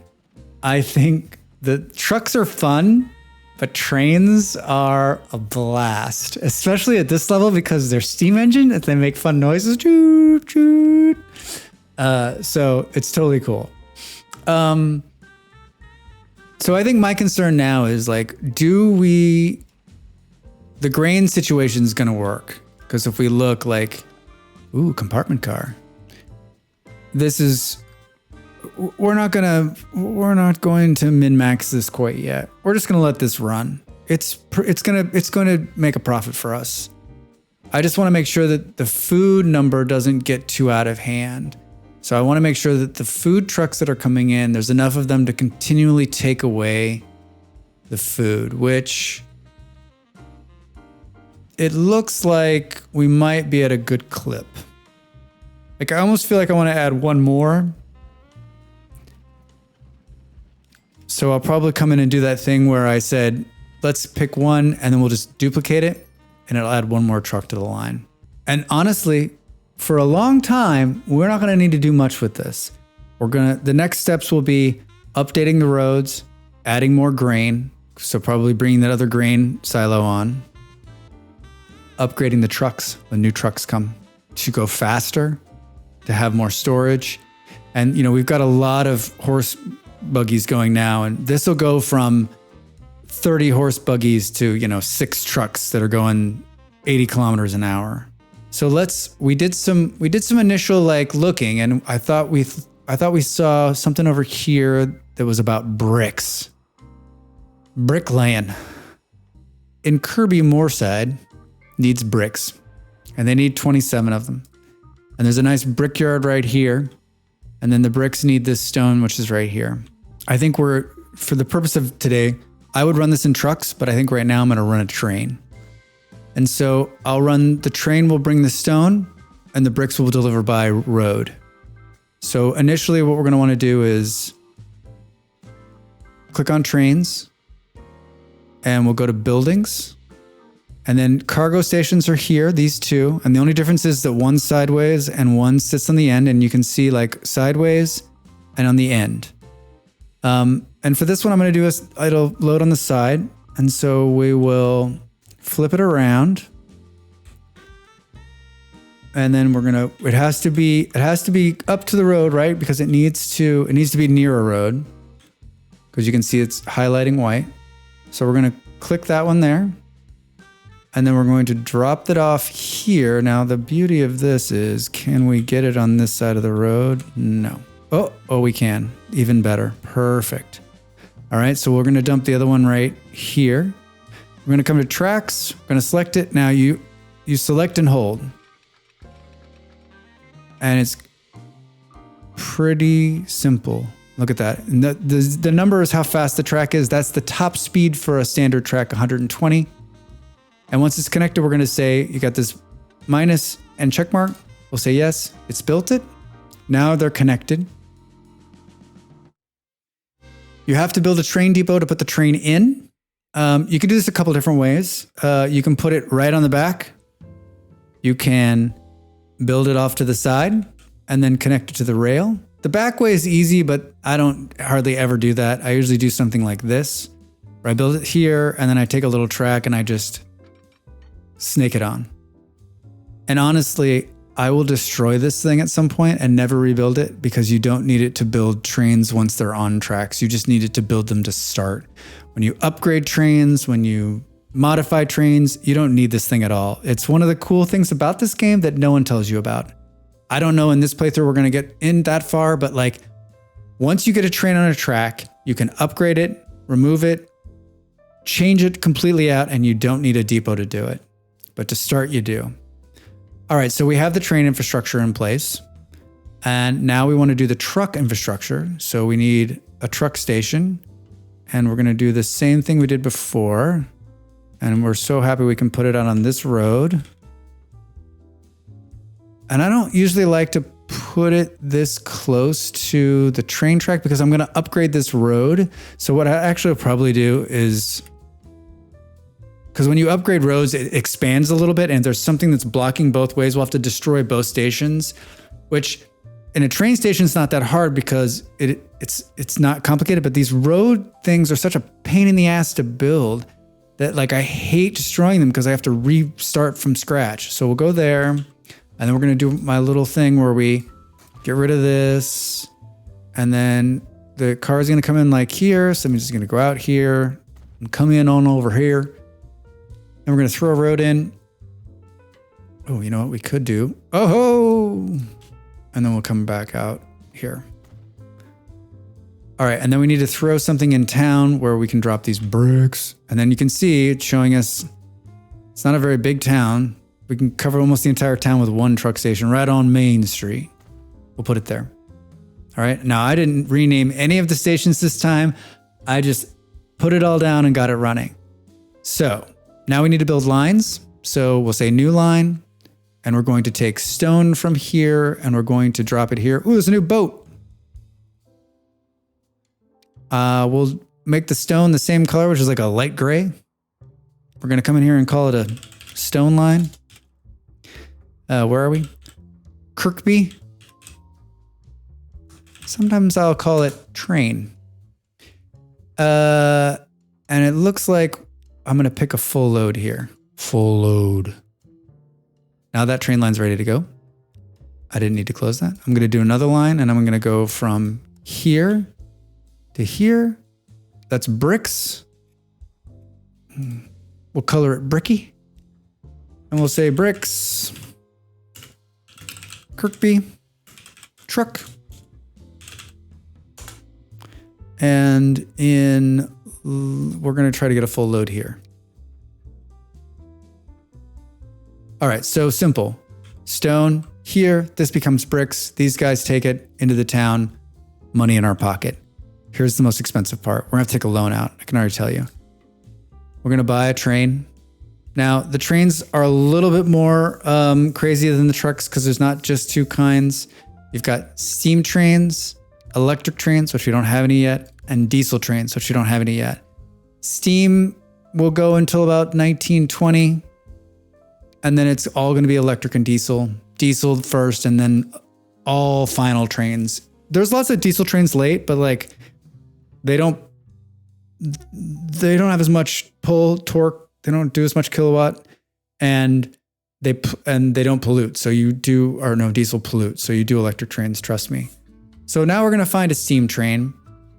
I think the trucks are fun, but trains are a blast, especially at this level because they're steam engine and they make fun noises. Choot, choot. So it's totally cool. So I think my concern now is like, the grain situation is going to work? Because if we look like, compartment car. We're not going to min-max this quite yet. We're just going to let this run. It's going to make a profit for us. I just want to make sure that the food number doesn't get too out of hand. So I want to make sure that the food trucks that are coming in, there's enough of them to continually take away the food, which it looks like we might be at a good clip. Like I almost feel like I want to add one more. So I'll probably come in and do that thing where I said, let's pick one and then we'll just duplicate it and it'll add one more truck to the line. And honestly, for a long time, we're not going to need to do much with this. The next steps will be updating the roads, adding more grain. So probably bringing that other grain silo on, upgrading the trucks when new trucks come to go faster, to have more storage. And, we've got a lot of horse buggies going now, and this will go from 30 horse buggies to, 6 trucks that are going 80 kilometers an hour. So we did some initial looking, and I thought we saw something over here that was about bricks. Bricklaying. In Kirby Moorside needs bricks, and they need 27 of them. And there's a nice brickyard right here, and then the bricks need this stone, which is right here. I think for the purpose of today, I would run this in trucks, but I think right now I'm going to run a train. And so I'll run, the train will bring the stone and the bricks will deliver by road. So initially what we're going to want to do is click on trains and we'll go to buildings. And then cargo stations are here, these two. And the only difference is that one's sideways and one sits on the end. And you can see like sideways and on the end. And for this one, I'm going to do is it'll load on the side. And so we will flip it around. And then we're going to, it has to be up to the road, right? Because it needs to be near a road. Because you can see it's highlighting white. So we're going to click that one there. And then we're going to drop that off here. Now, the beauty of this is, can we get it on this side of the road? No. Oh, we can. Even better. Perfect. All right, so we're going to dump the other one right here. We're going to come to tracks. We're going to select it. Now, you select and hold. And it's pretty simple. Look at that. And the number is how fast the track is. That's the top speed for a standard track, 120. And once it's connected, we're going to say, you got this minus and check mark. We'll say, yes, it's built it. Now they're connected. You have to build a train depot to put the train in. You can do this a couple different ways. You can put it right on the back. You can build it off to the side and then connect it to the rail. The back way is easy, but I don't hardly ever do that. I usually do something like this, where I build it here and then I take a little track and I just snake it on. And honestly, I will destroy this thing at some point and never rebuild it because you don't need it to build trains once they're on tracks. You just need it to build them to start. When you upgrade trains, when you modify trains, you don't need this thing at all. It's one of the cool things about this game that no one tells you about. I don't know in this playthrough we're going to get in that far, but like once you get a train on a track, you can upgrade it, remove it, change it completely out, and you don't need a depot to do it. But to start, you do. All right, so we have the train infrastructure in place. And now we want to do the truck infrastructure. So we need a truck station. And we're going to do the same thing we did before. And we're so happy we can put it out on this road. And I don't usually like to put it this close to the train track because I'm going to upgrade this road. So what I actually will probably do is, because when you upgrade roads, it expands a little bit and there's something that's blocking both ways. We'll have to destroy both stations, which in a train station is not that hard because it's not complicated, but these road things are such a pain in the ass to build that like I hate destroying them because I have to restart from scratch. So we'll go there and then we're going to do my little thing where we get rid of this and then the car is going to come in like here. So I'm just going to go out here and come in on over here. And we're going to throw a road in. Oh, you know what we could do? Oh, and then we'll come back out here. All right, and then we need to throw something in town where we can drop these bricks. And then you can see it's showing us, it's not a very big town. We can cover almost the entire town with one truck station right on Main Street. We'll put it there. All right, now I didn't rename any of the stations this time. I just put it all down and got it running. So now we need to build lines. So we'll say new line, and we're going to take stone from here, and we're going to drop it here. Ooh, there's a new boat. We'll make the stone the same color, which is like a light gray. We're going to come in here and call it a stone line. Where are we? Kirkby. Sometimes I'll call it train. And it looks like I'm going to pick a full load here. Full load. Now that train line's ready to go. I didn't need to close that. I'm going to do another line and I'm going to go from here to here. That's bricks. We'll color it bricky. And we'll say bricks. Kirkby. Truck. And we're going to try to get a full load here. All right, so simple. Stone here, this becomes bricks. These guys take it into the town, money in our pocket. Here's the most expensive part. We're gonna have to take a loan out. I can already tell you. We're gonna buy a train Now, the trains are a little bit more crazy than the trucks because there's not just two kinds. You've got steam trains, electric trains, which we don't have any yet, and diesel trains, which we don't have any yet. Steam will go until about 1920, and then it's all going to be electric and diesel. Diesel first, and then all final trains. There's lots of diesel trains late, but like they don't have as much pull, torque. They don't do as much kilowatt, and they don't pollute. So diesel pollute. So you do electric trains, trust me. So now we're going to find a steam train,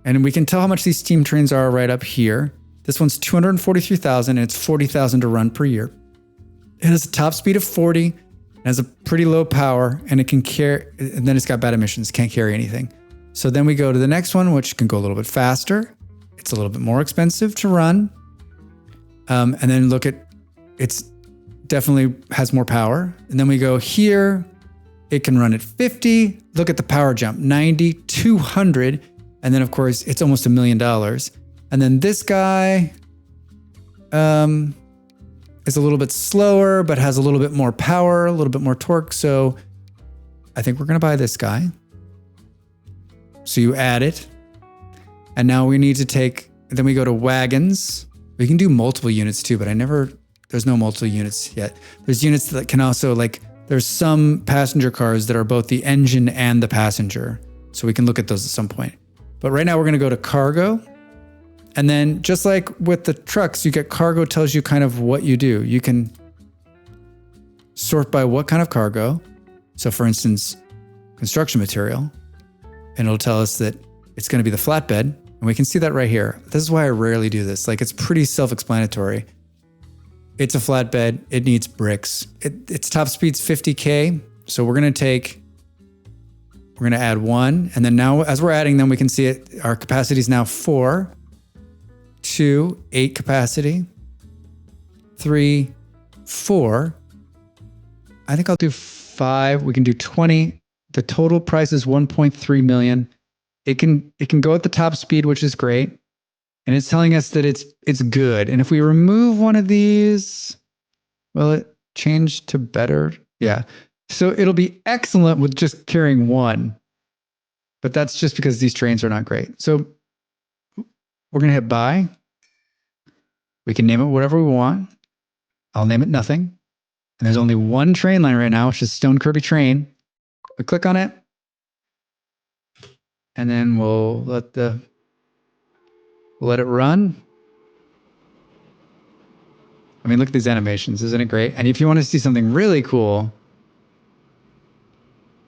and we can tell how much these steam trains are right up here. This one's 243,000, and it's 40,000 to run per year. It has a top speed of 40, it has a pretty low power, and it can carry, and then it's got bad emissions, can't carry anything. So then we go to the next one, which can go a little bit faster. It's a little bit more expensive to run. And then look at, it's definitely has more power. And then we go here, it can run at 50. Look at the power jump, 90, 200. And then of course it's almost $1 million. And then this guy is a little bit slower, but has a little bit more power, a little bit more torque. So I think we're going to buy this guy. So you add it. And now we need to then we go to wagons. We can do multiple units too, but there's no multiple units yet. There's units that can also there's some passenger cars that are both the engine and the passenger. So we can look at those at some point. But right now we're going to go to cargo. And then just like with the trucks, you get cargo tells you kind of what you do. You can sort by what kind of cargo. So for instance, construction material, and it'll tell us that it's going to be the flatbed. And we can see that right here. This is why I rarely do this. It's pretty self-explanatory. It's a flatbed. It needs bricks. Its top speed's 50K. So we're going to add 1. And then now as we're adding them, we can see our capacity is now 4, 2, 8 capacity, 3, 4. I think I'll do 5. We can do 20. The total price is 1.3 million. It can go at the top speed, which is great. And it's telling us that it's good. And if we remove one of these, will it change to better? Yeah. So it'll be excellent with just carrying 1. But that's just because these trains are not great. So we're going to hit buy. We can name it whatever we want. I'll name it nothing. And there's only one train line right now, which is Stone Kirby Train. We click on it. And then we'll let it run. I mean, look at these animations. Isn't it great? And if you want to see something really cool,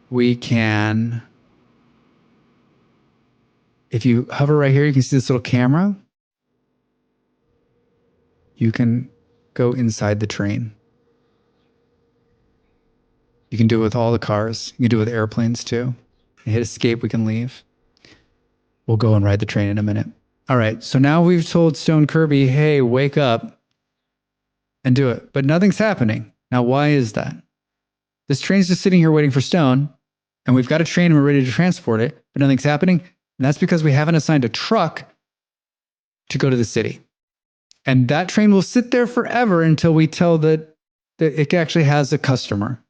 we can, if you hover right here, you can see this little camera. You can go inside the train. You can do it with all the cars. You can do it with airplanes too. You hit escape, we can leave. We'll go and ride the train in a minute. All right, so now we've told Stone Kirby, hey, wake up and do it. But nothing's happening. Now, why is that? This train's just sitting here waiting for Stone, and we've got a train and we're ready to transport it, but nothing's happening. And that's because we haven't assigned a truck to go to the city. And that train will sit there forever until we tell that it actually has a customer.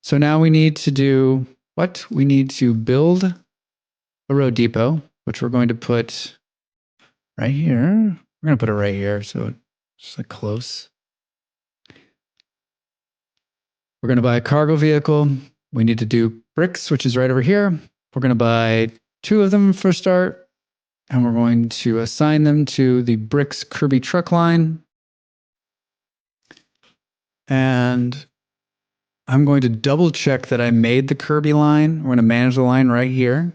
So now we need to do what? We need to build a road depot, which we're going to put right here. We're going to put it right here, so it's close. We're going to buy a cargo vehicle. We need to do bricks, which is right over here. We're going to buy 2 of them for a start, and we're going to assign them to the Bricks Kirby truck line. And I'm going to double check that I made the Kirby line. We're going to manage the line right here.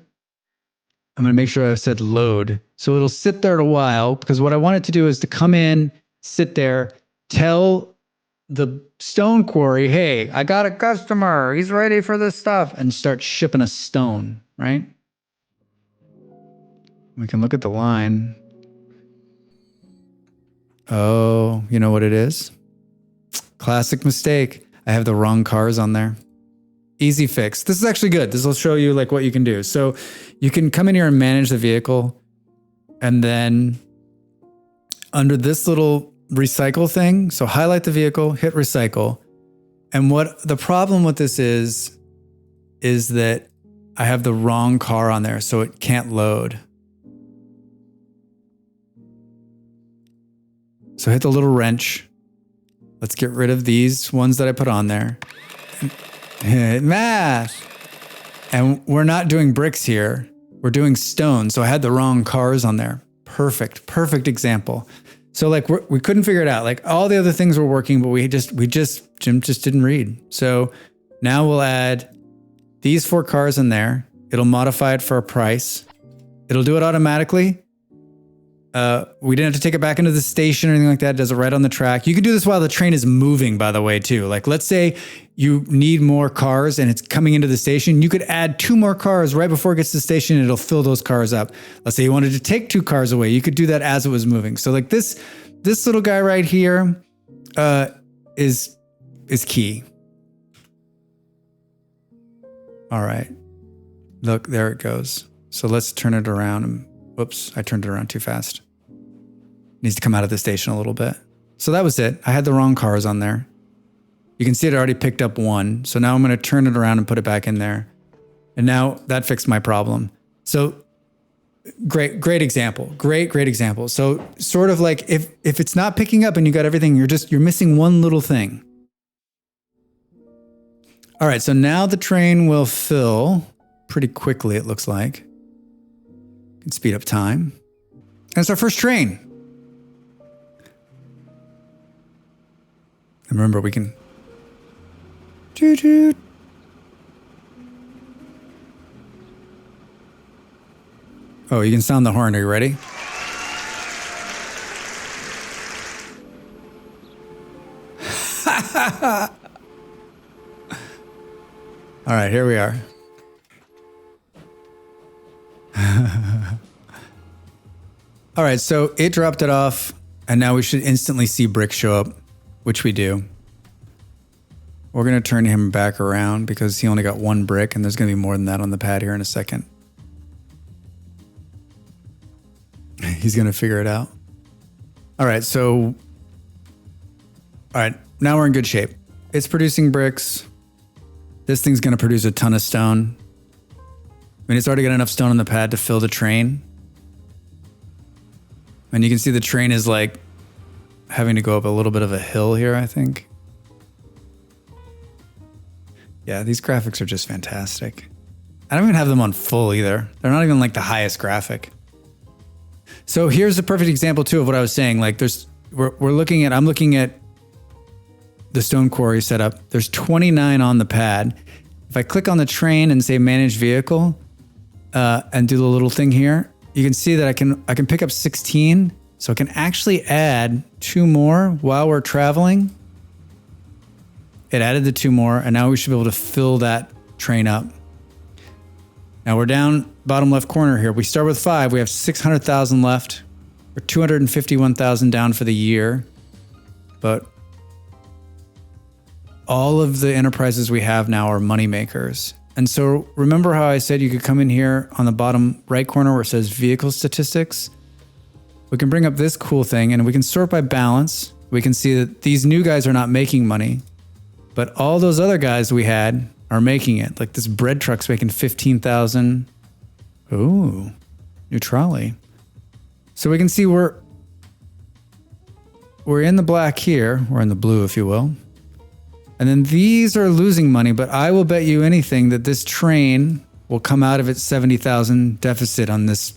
I'm going to make sure I've said load. So it'll sit there a while, because what I want it to do is to come in, sit there, tell the stone quarry, hey, I got a customer. He's ready for this stuff, and start shipping a stone, right? We can look at the line. Oh, you know what it is? Classic mistake. I have the wrong cars on there. Easy fix. This is actually good. This will show you what you can do. So you can come in here and manage the vehicle. And then under this little recycle thing. So highlight the vehicle, hit recycle. And what the problem with this is that I have the wrong car on there, so it can't load. So hit the little wrench. Let's get rid of these ones that I put on there. Hit math. And we're not doing bricks here. We're doing stone. So I had the wrong cars on there. Perfect example. So like we couldn't figure it out. Like all the other things were working, but Jim just didn't read. So now we'll add these 4 cars in there. It'll modify it for a price. It'll do it automatically. We didn't have to take it back into the station or anything like that. It does it right on the track. You can do this while the train is moving, by the way, too. Like let's say you need more cars and it's coming into the station. You could add 2 more cars right before it gets to the station and it'll fill those cars up. Let's say you wanted to take 2 cars away. You could do that as it was moving. So like this little guy right here is key. All right. Look, there it goes. So let's turn it around. Whoops, I turned it around too fast. Needs to come out of the station a little bit. So that was it. I had the wrong cars on there. You can see it already picked up 1. So now I'm going to turn it around and put it back in there. And now that fixed my problem. So great example. Great example. So sort of like if it's not picking up and you got everything, you're missing one little thing. All right, so now the train will fill pretty quickly, it looks like. Can speed up time. And it's our first train. And remember, we can... Toot. Oh, you can sound the horn. Are you ready? All right, here we are. All right, so it dropped it off, and now we should instantly see Brick show up, which we do. We're going to turn him back around because he only got 1 brick, and there's going to be more than that on the pad here in a second. He's going to figure it out. All right, now we're in good shape. It's producing bricks. This thing's going to produce a ton of stone. I mean, it's already got enough stone on the pad to fill the train. And you can see the train is like having to go up a little bit of a hill here, I think. Yeah, these graphics are just fantastic. I don't even have them on full either. They're not even like the highest graphic. So here's a perfect example too of what I was saying. Like I'm looking at the stone quarry setup. There's 29 on the pad. If I click on the train and say manage vehicle, and do the little thing here, you can see that I can pick up 16. So I can actually add 2 more while we're traveling. It added the 2 more, and now we should be able to fill that train up. Now we're down bottom left corner here. We start with 5. We have 600,000 left. We're 251,000 down for the year. But all of the enterprises we have now are money makers. And so remember how I said you could come in here on the bottom right corner where it says vehicle statistics? We can bring up this cool thing and we can sort by balance. We can see that these new guys are not making money, but all those other guys we had are making it. Like this bread truck's making 15,000. Ooh, new trolley. So we can see we're in the black here, or in the blue, if you will. And then these are losing money, but I will bet you anything that this train will come out of its 70,000 deficit on this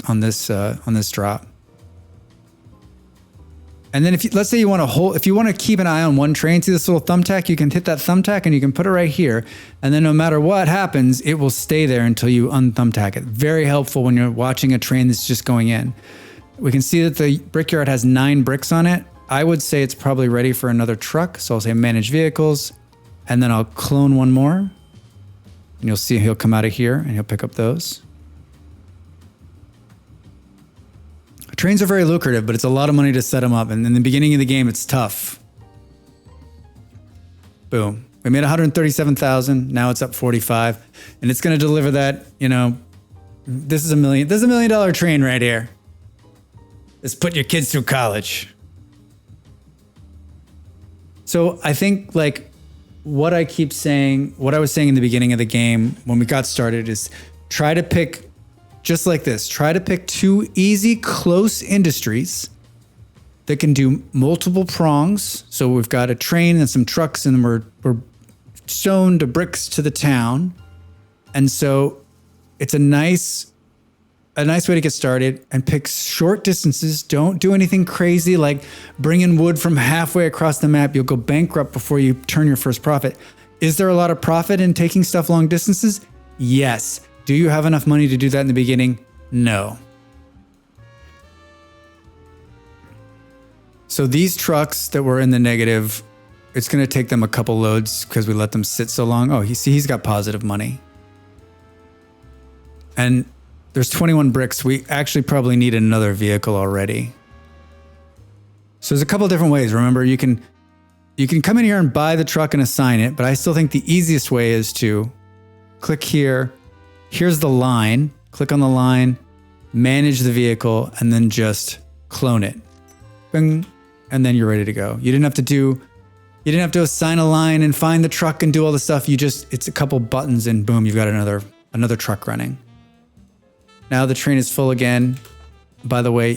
drop. And then let's say you want to keep an eye on one train, see this little thumbtack, you can hit that thumbtack and you can put it right here. And then no matter what happens, it will stay there until you unthumbtack it. Very helpful when you're watching a train that's just going in. We can see that the brickyard has 9 bricks on it. I would say it's probably ready for another truck. So I'll say manage vehicles, and then I'll clone one more. And you'll see he'll come out of here and he'll pick up those. Trains are very lucrative, but it's a lot of money to set them up. And in the beginning of the game, it's tough. Boom. We made 137,000. Now it's up 45. And it's going to deliver that, this is $1 million. This is $1 million train right here. Let's put your kids through college. So I think like what I keep saying, what I was saying in the beginning of the game when we got started is try to pick, just like this, try to pick 2 easy, close industries that can do multiple prongs. So we've got a train and some trucks and we're stone to bricks to the town. And so it's a nice way to get started, and pick short distances. Don't do anything crazy like bring in wood from halfway across the map. You'll go bankrupt before you turn your first profit. Is there a lot of profit in taking stuff long distances? Yes. Do you have enough money to do that in the beginning? No. So these trucks that were in the negative, it's going to take them a couple loads because we let them sit so long. Oh, he's got positive money. And there's 21 bricks. We actually probably need another vehicle already. So there's a couple different ways. Remember, you can come in here and buy the truck and assign it, but I still think the easiest way is to click here. Here's the line. Click on the line, manage the vehicle, and then just clone it. Bing, and then you're ready to go. You didn't have to assign a line and find the truck and do all the stuff. It's a couple buttons and boom, you've got another truck running. Now the train is full again. By the way,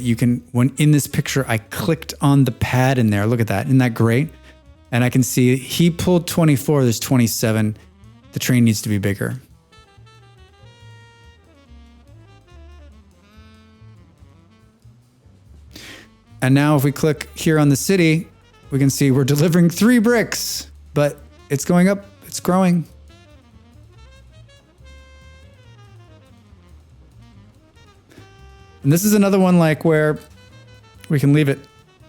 when in this picture, I clicked on the pad in there. Look at that. Isn't that great? And I can see he pulled 24, there's 27. The train needs to be bigger. And now if we click here on the city, we can see we're delivering 3 bricks, but it's going up, it's growing. And this is another one like where we can leave it.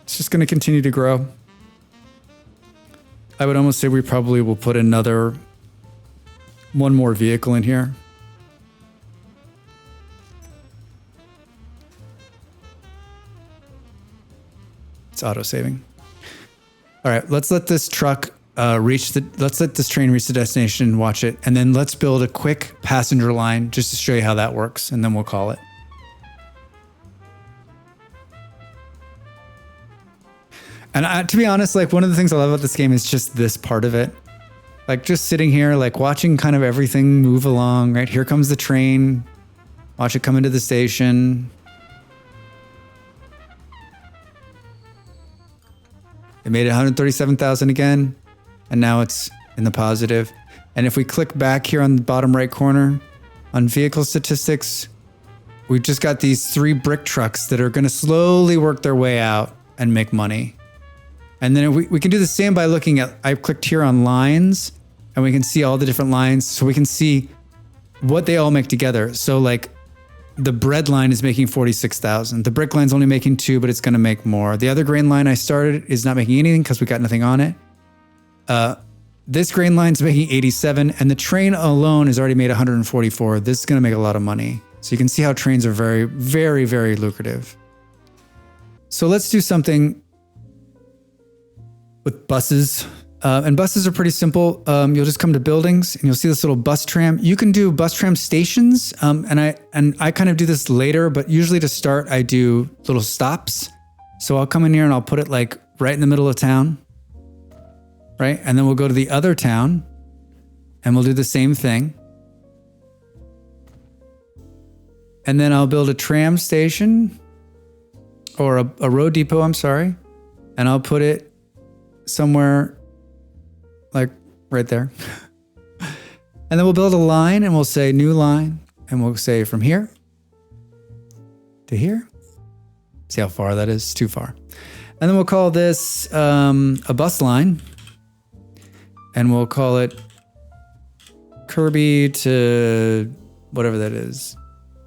It's just going to continue to grow. I would almost say we probably will put one more vehicle in here. It's auto saving. All right, let's let this truck let's let this train reach the destination and watch it. And then let's build a quick passenger line just to show you how that works. And then we'll call it. And to be honest, like one of the things I love about this game is just this part of it. Like just sitting here, like watching kind of everything move along, right? Here comes the train. Watch it come into the station. It made it 137,000 again. And now it's in the positive. And if we click back here on the bottom right corner on vehicle statistics, we've just got these 3 brick trucks that are going to slowly work their way out and make money. And then we can do the same by looking at, I clicked here on lines and we can see all the different lines. So we can see what they all make together. So like the bread line is making 46,000. The brick line's only making 2, but it's going to make more. The other grain line I started is not making anything because we got nothing on it. This grain line's making 87 and the train alone has already made 144. This is going to make a lot of money. So you can see how trains are very, very, very lucrative. So let's do something with buses. And buses are pretty simple. You'll just come to buildings and you'll see this little bus tram. You can do bus tram stations. And I kind of do this later, but usually to start, I do little stops. So I'll come in here and I'll put it like right in the middle of town. Right? And then we'll go to the other town and we'll do the same thing. And then I'll build a tram station or a road depot, I'm sorry. And I'll put it somewhere like right there. And then we'll build a line and we'll say new line. And we'll say from here to here. See how far that is? Too far. And then we'll call this a bus line. And we'll call it Kirby to whatever that is.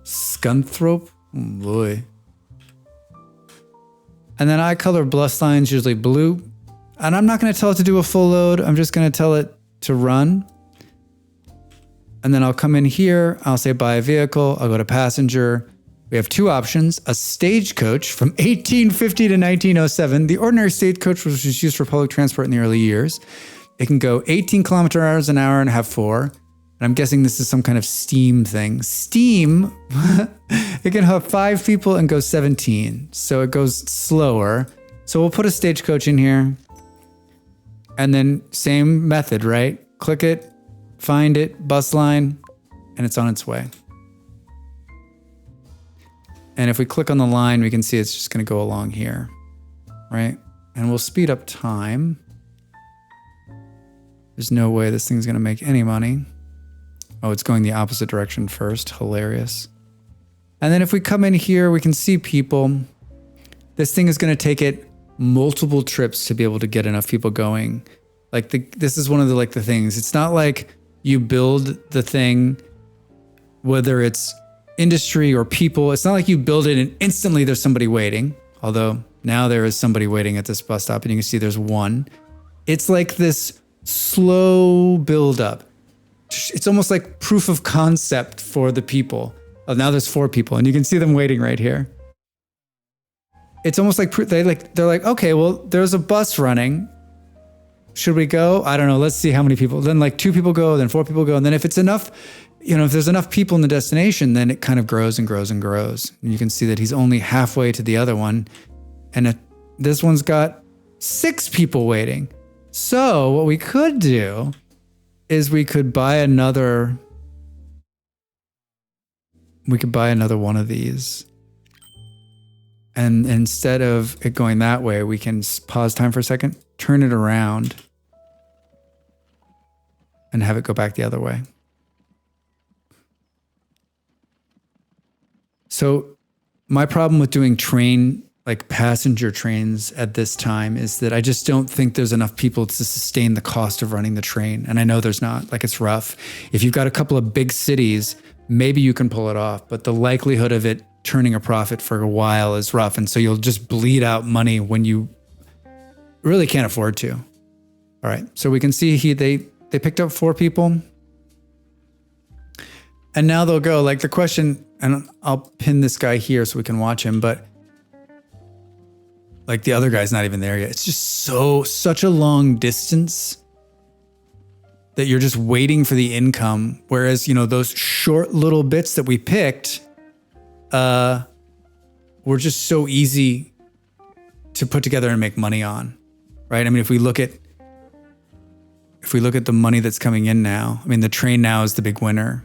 Scunthorpe? Oh boy. And then I color bus lines usually blue. And I'm not going to tell it to do a full load. I'm just going to tell it to run. And then I'll come in here. I'll say buy a vehicle. I'll go to passenger. We have 2 options. A stagecoach from 1850 to 1907. The ordinary stagecoach was used for public transport in the early years. It can go 18 kilometers an hour and have 4. And I'm guessing this is some kind of steam thing. Steam, it can have 5 people and go 17. So it goes slower. So we'll put a stagecoach in here. And then same method, right? Click it, find it, bus line, and it's on its way. And if we click on the line, we can see it's just going to go along here, right? And we'll speed up time. There's no way this thing's going to make any money. Oh, it's going the opposite direction first. Hilarious. And then if we come in here, we can see people. This thing is going to take it multiple trips to be able to get enough people going. Like this is one of the things. It's not like you build the thing, whether it's industry or people. It's not like you build it and instantly there's somebody waiting. Although now there is somebody waiting at this bus stop and you can see there's one. It's like this slow build up. It's almost like proof of concept for the people. Oh, now there's 4 people and you can see them waiting right here. It's almost like they're like, okay, well, there's a bus running. Should we go? I don't know. Let's see how many people. Then 2 people go, then 4 people go. And then if it's enough, if there's enough people in the destination, then it kind of grows and grows and grows. And you can see that he's only halfway to the other one. And this one's got 6 people waiting. So what we could do is we could buy another one of these. And instead of it going that way, we can pause time for a second, turn it around, and have it go back the other way. So my problem with doing passenger trains at this time is that I just don't think there's enough people to sustain the cost of running the train. And I know there's not. It's rough. If you've got a couple of big cities, maybe you can pull it off, but the likelihood of it turning a profit for a while is rough. And so you'll just bleed out money when you really can't afford to. All right. So we can see they picked up 4 people. And now they'll go the question, and I'll pin this guy here so we can watch him, but the other guy's not even there yet. It's just such a long distance that you're just waiting for the income. Whereas, those short little bits that we picked, were just so easy to put together and make money on, right? I mean, if we look at the money that's coming in now, I mean, the train now is the big winner.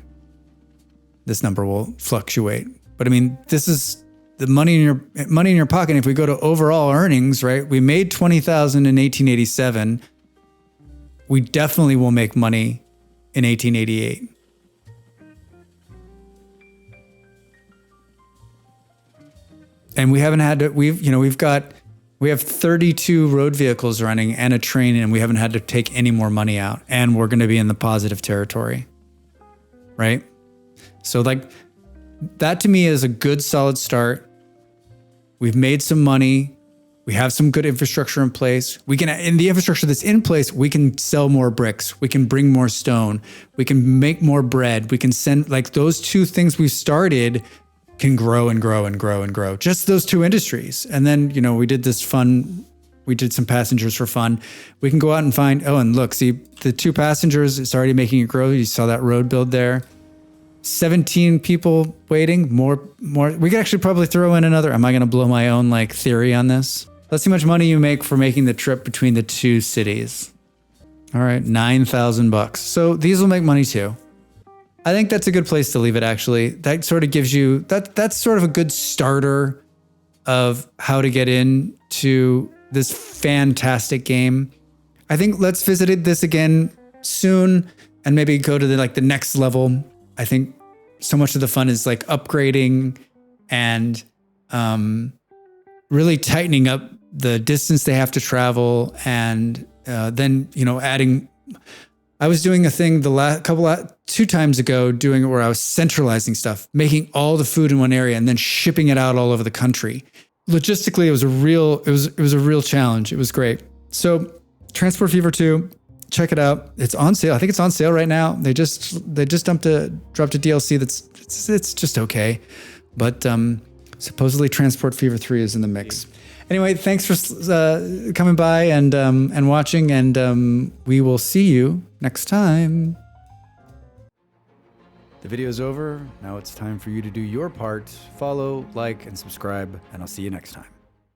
This number will fluctuate, but I mean, this is the money in your pocket. If we go to overall earnings, right? We made $20,000 in 1887. We definitely will make money in 1888. And we haven't had to, we have 32 road vehicles running and a train, and we haven't had to take any more money out. And we're going to be in the positive territory, right? So that to me is a good solid start. We've made some money. We have some good infrastructure in place. We can, in the infrastructure that's in place, we can sell more bricks. We can bring more stone. We can make more bread. We can send, those 2 things we've started can grow and grow and grow and grow. Just those 2 industries. And then, we did some passengers for fun. We can go out and find, and look, see the 2 passengers, it's already making it grow. You saw that road build there. 17 people waiting, more. We could actually probably throw in another. Am I going to blow my own theory on this? Let's see how much money you make for making the trip between the 2 cities. All right, $9,000. So these will make money too. I think that's a good place to leave it, actually. That sort of gives you, that's sort of a good starter of how to get into this fantastic game. I think let's visit this again soon and maybe go to the next level. I think so much of the fun is upgrading and really tightening up the distance they have to travel, and then adding. I was doing a thing the 2 times ago, doing it where I was centralizing stuff, making all the food in one area and then shipping it out all over the country. Logistically, it was a real challenge. It was great. So Transport Fever 2, check it out. It's on sale. I think it's on sale right now. They just dropped a DLC it's just okay. But supposedly Transport Fever 3 is in the mix. Anyway, thanks for coming by and watching, and we will see you next time. The video's over. Now it's time for you to do your part. Follow, like, and subscribe, and I'll see you next time.